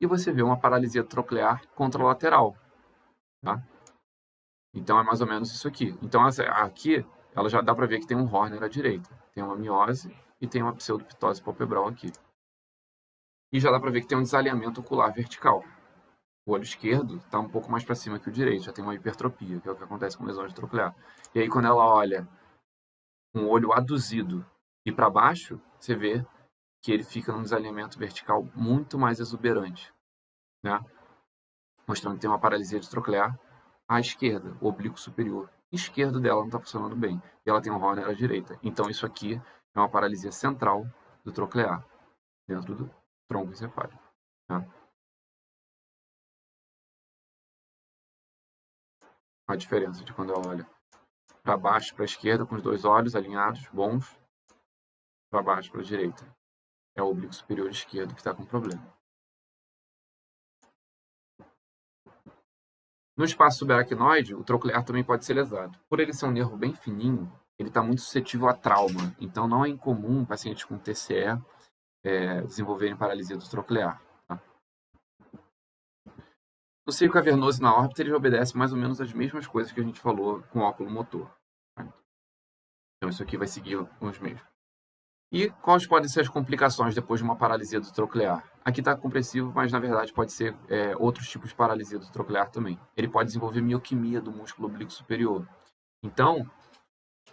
Speaker 1: e você vê uma paralisia troclear contralateral. Tá? Então, é mais ou menos isso aqui. Então, aqui, ela já dá para ver que tem um Horner à direita. Tem uma miose e tem uma pseudoptose palpebral aqui. E já dá para ver que tem um desalinhamento ocular vertical. O olho esquerdo está um pouco mais para cima que o direito, já tem uma hipertropia, que é o que acontece com lesões de troclear. E aí, quando ela olha com o olho aduzido e para baixo, você vê que ele fica num desalinhamento vertical muito mais exuberante, né? Mostrando que tem uma paralisia de troclear à esquerda, o oblíquo superior esquerdo dela não está funcionando bem, e ela tem um Horner à direita. Então, isso aqui é uma paralisia central do troclear, dentro do tronco encefálico. Tá? A diferença de quando ela olha para baixo, para a esquerda, com os dois olhos alinhados, bons, para baixo, para a direita. É o oblíquo superior esquerdo que está com problema. No espaço subaracnoide, o troclear também pode ser lesado. Por ele ser um nervo bem fininho, ele está muito suscetível a trauma. Então, não é incomum pacientes com TCE desenvolverem paralisia do troclear. Tá? No seio cavernoso e na órbita, ele obedece mais ou menos as mesmas coisas que a gente falou com o óculo motor. Tá? Então, isso aqui vai seguir os mesmos. E quais podem ser as complicações depois de uma paralisia do troclear? Aqui está compressivo, mas na verdade pode ser outros tipos de paralisia do troclear também. Ele pode desenvolver mioquimia do músculo oblíquo superior. Então,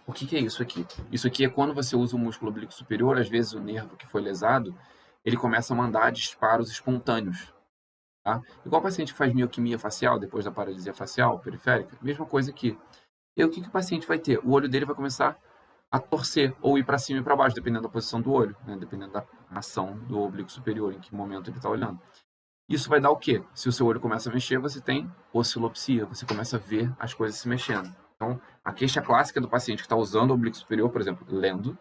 Speaker 1: o que é isso aqui? Isso aqui é quando você usa o músculo oblíquo superior, às vezes o nervo que foi lesado, ele começa a mandar disparos espontâneos. Tá? Igual o paciente que faz mioquimia facial depois da paralisia facial periférica, mesma coisa aqui. E o que o paciente vai ter? O olho dele vai começar a torcer ou ir para cima e para baixo, dependendo da posição do olho, né? Dependendo da ação do oblíquo superior, em que momento ele está olhando. Isso vai dar o quê? Se o seu olho começa a mexer, você tem oscilopsia, você começa a ver as coisas se mexendo. Então, a queixa clássica do paciente que está usando o oblíquo superior, por exemplo, lendo,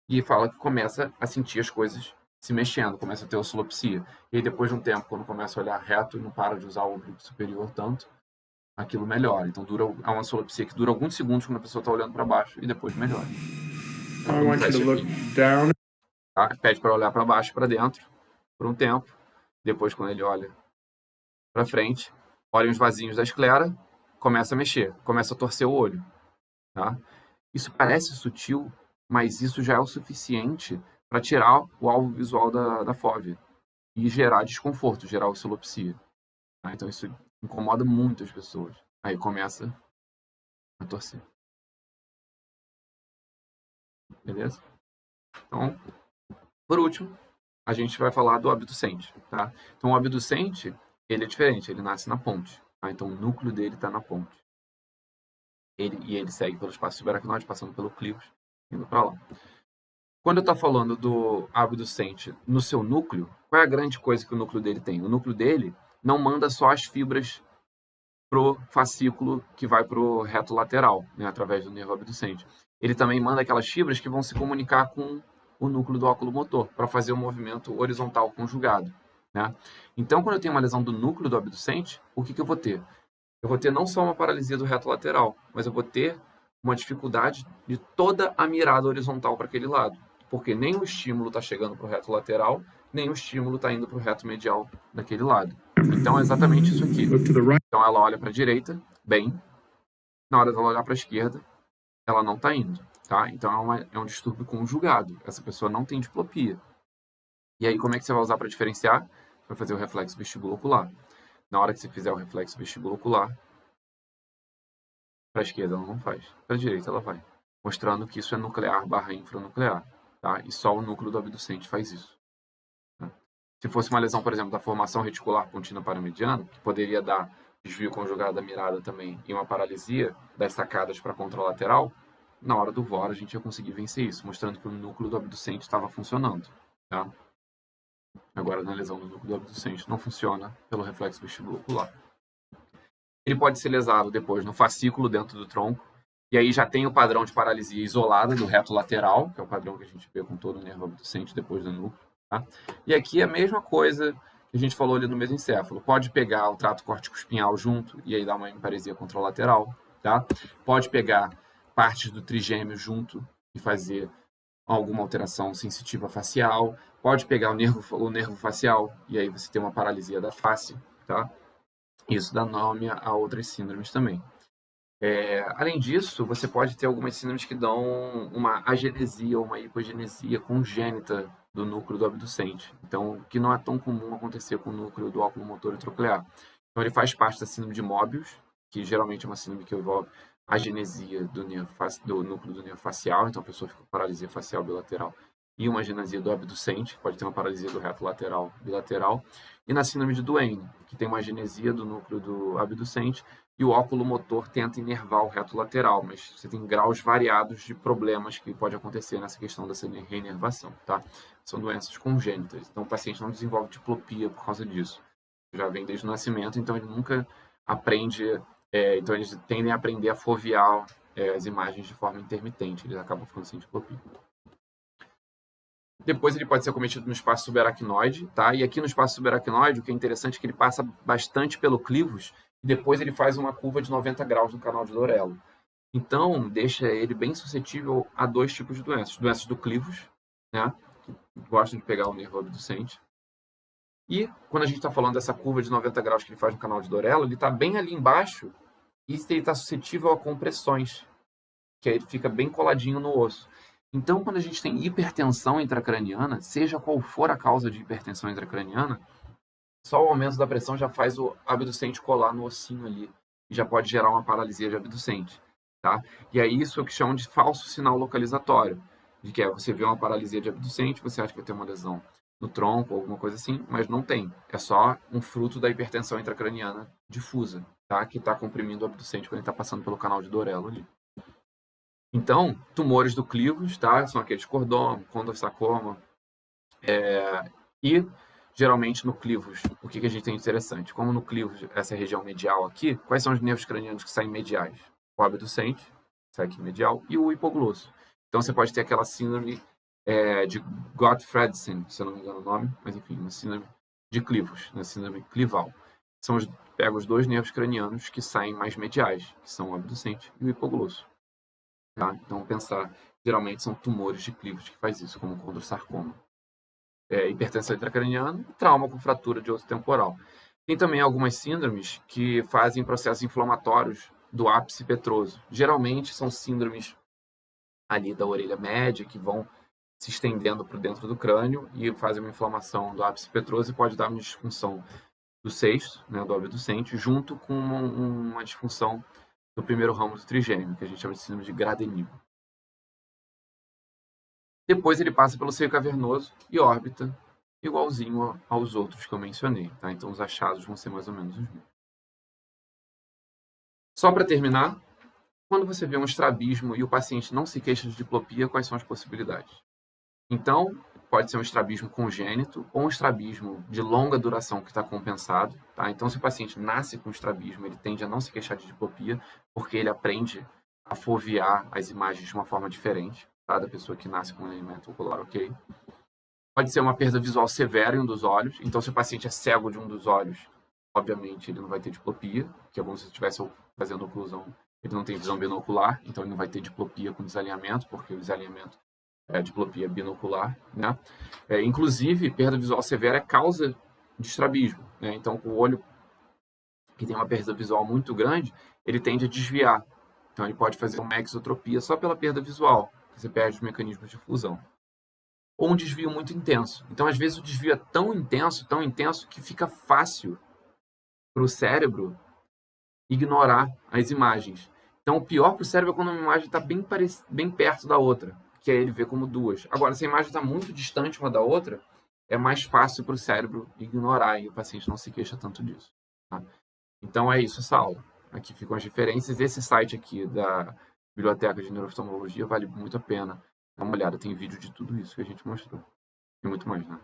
Speaker 1: e fala que começa a sentir as coisas se mexendo, começa a ter oscilopsia. E aí, depois de um tempo, quando começa a olhar reto e não para de usar o oblíquo superior tanto, aquilo melhora. Então, há uma oscilopsia que dura alguns segundos quando a pessoa está olhando para baixo e depois melhora.
Speaker 2: I want you to look down.
Speaker 1: Tá? Pede para olhar para baixo e para dentro por um tempo. Depois, quando ele olha para frente, olha os vasinhos da esclera, começa a mexer, começa a torcer o olho. Tá? Isso parece sutil, mas isso já é o suficiente para tirar o alvo visual da fóvea e gerar desconforto, gerar oscilopsia. Tá? Então, isso incomoda muito as pessoas. Aí começa a torcer. Beleza? Então, por último, a gente vai falar do abducente. Tá? Então, o abducente, ele é diferente, ele nasce na ponte. Tá? Então, o núcleo dele está na ponte. Ele segue pelo espaço subaracnoide, passando pelo clivus, indo para lá. Quando eu estou falando do abducente no seu núcleo, qual é a grande coisa que o núcleo dele tem? O núcleo dele não manda só as fibras pro fascículo que vai pro reto lateral, né, através do nervo abducente. Ele também manda aquelas fibras que vão se comunicar com o núcleo do óculo motor para fazer o movimento horizontal conjugado, né? Então, quando eu tenho uma lesão do núcleo do abducente, o que eu vou ter? Eu vou ter não só uma paralisia do reto lateral, mas eu vou ter uma dificuldade de toda a mirada horizontal para aquele lado, porque nem o estímulo está chegando para o reto lateral, nem o estímulo está indo para o reto medial daquele lado. Então, é exatamente isso aqui. Então, ela olha para a direita, bem. Na hora dela olhar para a esquerda, ela não está indo. Tá? Então, é um distúrbio conjugado. Essa pessoa não tem diplopia. E aí, como é que você vai usar para diferenciar? Você vai fazer o reflexo vestíbulo ocular. Na hora que você fizer o reflexo vestíbulo ocular, para a esquerda ela não faz. Para a direita ela vai. Mostrando que isso é nuclear/infranuclear. Tá? E só o núcleo do abducente faz isso. Tá? Se fosse uma lesão, por exemplo, da formação reticular pontina paramediana, que poderia dar desvio conjugado da mirada também e uma paralisia das sacadas para a contralateral, na hora do VOR a gente ia conseguir vencer isso, mostrando que o núcleo do abducente estava funcionando. Tá? Agora, na lesão do núcleo do abducente, não funciona pelo reflexo vestíbulo ocular. Ele pode ser lesado depois no fascículo dentro do tronco, e aí já tem o padrão de paralisia isolada do reto lateral, que é o padrão que a gente vê com todo o nervo abducente depois do núcleo. Tá? E aqui é a mesma coisa que a gente falou ali no mesencéfalo. Pode pegar o trato córtico-espinhal junto, e aí dar uma hemiparesia contralateral. Tá? Pode pegar partes do trigêmeo junto e fazer alguma alteração sensitiva facial. Pode pegar o nervo facial, e aí você tem uma paralisia da face. Tá? Isso dá nome a outras síndromes também. Além disso, você pode ter algumas síndromes que dão uma agenesia ou uma hipogenesia congênita do núcleo do abducente. Então, que não é tão comum acontecer com o núcleo do óculo motor e troclear. Então, ele faz parte da síndrome de Mobius, que geralmente é uma síndrome que envolve agenesia do núcleo do nervo facial. Então, a pessoa fica com paralisia facial bilateral e uma agenesia do abducente, pode ter uma paralisia do reto lateral bilateral. E na síndrome de Duane, que tem uma agenesia do núcleo do abducente, e o óculo motor tenta inervar o reto lateral, mas você tem graus variados de problemas que pode acontecer nessa questão dessa reinervação, tá? São doenças congênitas, então o paciente não desenvolve diplopia por causa disso. Já vem desde o nascimento, então ele nunca aprende, então eles tendem a aprender a fovear as imagens de forma intermitente, eles acabam ficando sem diplopia. Depois ele pode ser cometido no espaço subaracnoide, tá? E aqui no espaço subaracnoide, o que é interessante é que ele passa bastante pelo clivus, e depois ele faz uma curva de 90 graus no canal de Dorello. Então, deixa ele bem suscetível a dois tipos de doenças. Doenças do clivus, né? gostam de pegar o nervo abducente. E quando a gente está falando dessa curva de 90 graus que ele faz no canal de Dorello, ele está bem ali embaixo e ele está suscetível a compressões, que aí ele fica bem coladinho no osso. Então, quando a gente tem hipertensão intracraniana, seja qual for a causa de hipertensão intracraniana, só o aumento da pressão já faz o abducente colar no ossinho ali e já pode gerar uma paralisia de abducente, tá? E aí isso é o que chamam de falso sinal localizatório, de que você vê uma paralisia de abducente, você acha que vai ter uma lesão no tronco ou alguma coisa assim, mas não tem. É só um fruto da hipertensão intracraniana difusa, tá? Que está comprimindo o abducente quando ele está passando pelo canal de Dorello ali. Então, tumores do clivos, tá? São aqueles condrosarcoma, e geralmente no clivos, o que a gente tem de interessante? Como no clivos, essa região medial aqui, quais são os nervos cranianos que saem mediais? O abducente, sai aqui medial, e o hipoglosso. Então você pode ter aquela síndrome de Gottfredsen, se eu não me engano o nome, mas enfim, uma síndrome de clivos, uma síndrome clival. Pega os dois nervos cranianos que saem mais mediais, que são o abducente e o hipoglosso. Tá? Então pensar, geralmente são tumores de clivos que faz isso, como o condrosarcoma. Hipertensão intracraniana e trauma com fratura de osso temporal. Tem também algumas síndromes que fazem processos inflamatórios do ápice petroso. Geralmente são síndromes ali da orelha média que vão se estendendo para dentro do crânio e fazem uma inflamação do ápice petroso e pode dar uma disfunção do sexto, né, do abducente, junto com uma disfunção do primeiro ramo do trigêmeo, que a gente chama de síndrome de Gradenigo. Depois ele passa pelo seio cavernoso e órbita, igualzinho aos outros que eu mencionei. Tá? Então os achados vão ser mais ou menos os mesmos. Só para terminar, quando você vê um estrabismo e o paciente não se queixa de diplopia, quais são as possibilidades? Então, pode ser um estrabismo congênito ou um estrabismo de longa duração que está compensado. Tá? Então, se o paciente nasce com estrabismo, ele tende a não se queixar de diplopia, porque ele aprende a fovear as imagens de uma forma diferente, tá? Da pessoa que nasce com um elemento ocular, ok? Pode ser uma perda visual severa em um dos olhos. Então, se o paciente é cego de um dos olhos, obviamente ele não vai ter diplopia, que é como se estivesse fazendo oclusão. Ele não tem visão binocular, então ele não vai ter diplopia com desalinhamento, porque o desalinhamento é diplopia binocular, né? Inclusive, perda visual severa é causa de estrabismo, né? Então, o olho que tem uma perda visual muito grande, ele tende a desviar. Então, ele pode fazer uma exotropia só pela perda visual, que você perde os mecanismos de fusão. Ou um desvio muito intenso. Então, às vezes, o desvio é tão intenso, que fica fácil para o cérebro ignorar as imagens. Então, o pior para o cérebro é quando uma imagem está bem perto da outra, que aí ele vê como duas. Agora, se a imagem está muito distante uma da outra, é mais fácil para o cérebro ignorar e o paciente não se queixa tanto disso. Tá? Então, é isso essa aula. Aqui ficam as referências. Esse site aqui da Biblioteca de Neuroftalmologia vale muito a pena dar uma olhada. Tem vídeo de tudo isso que a gente mostrou. E muito mais, né?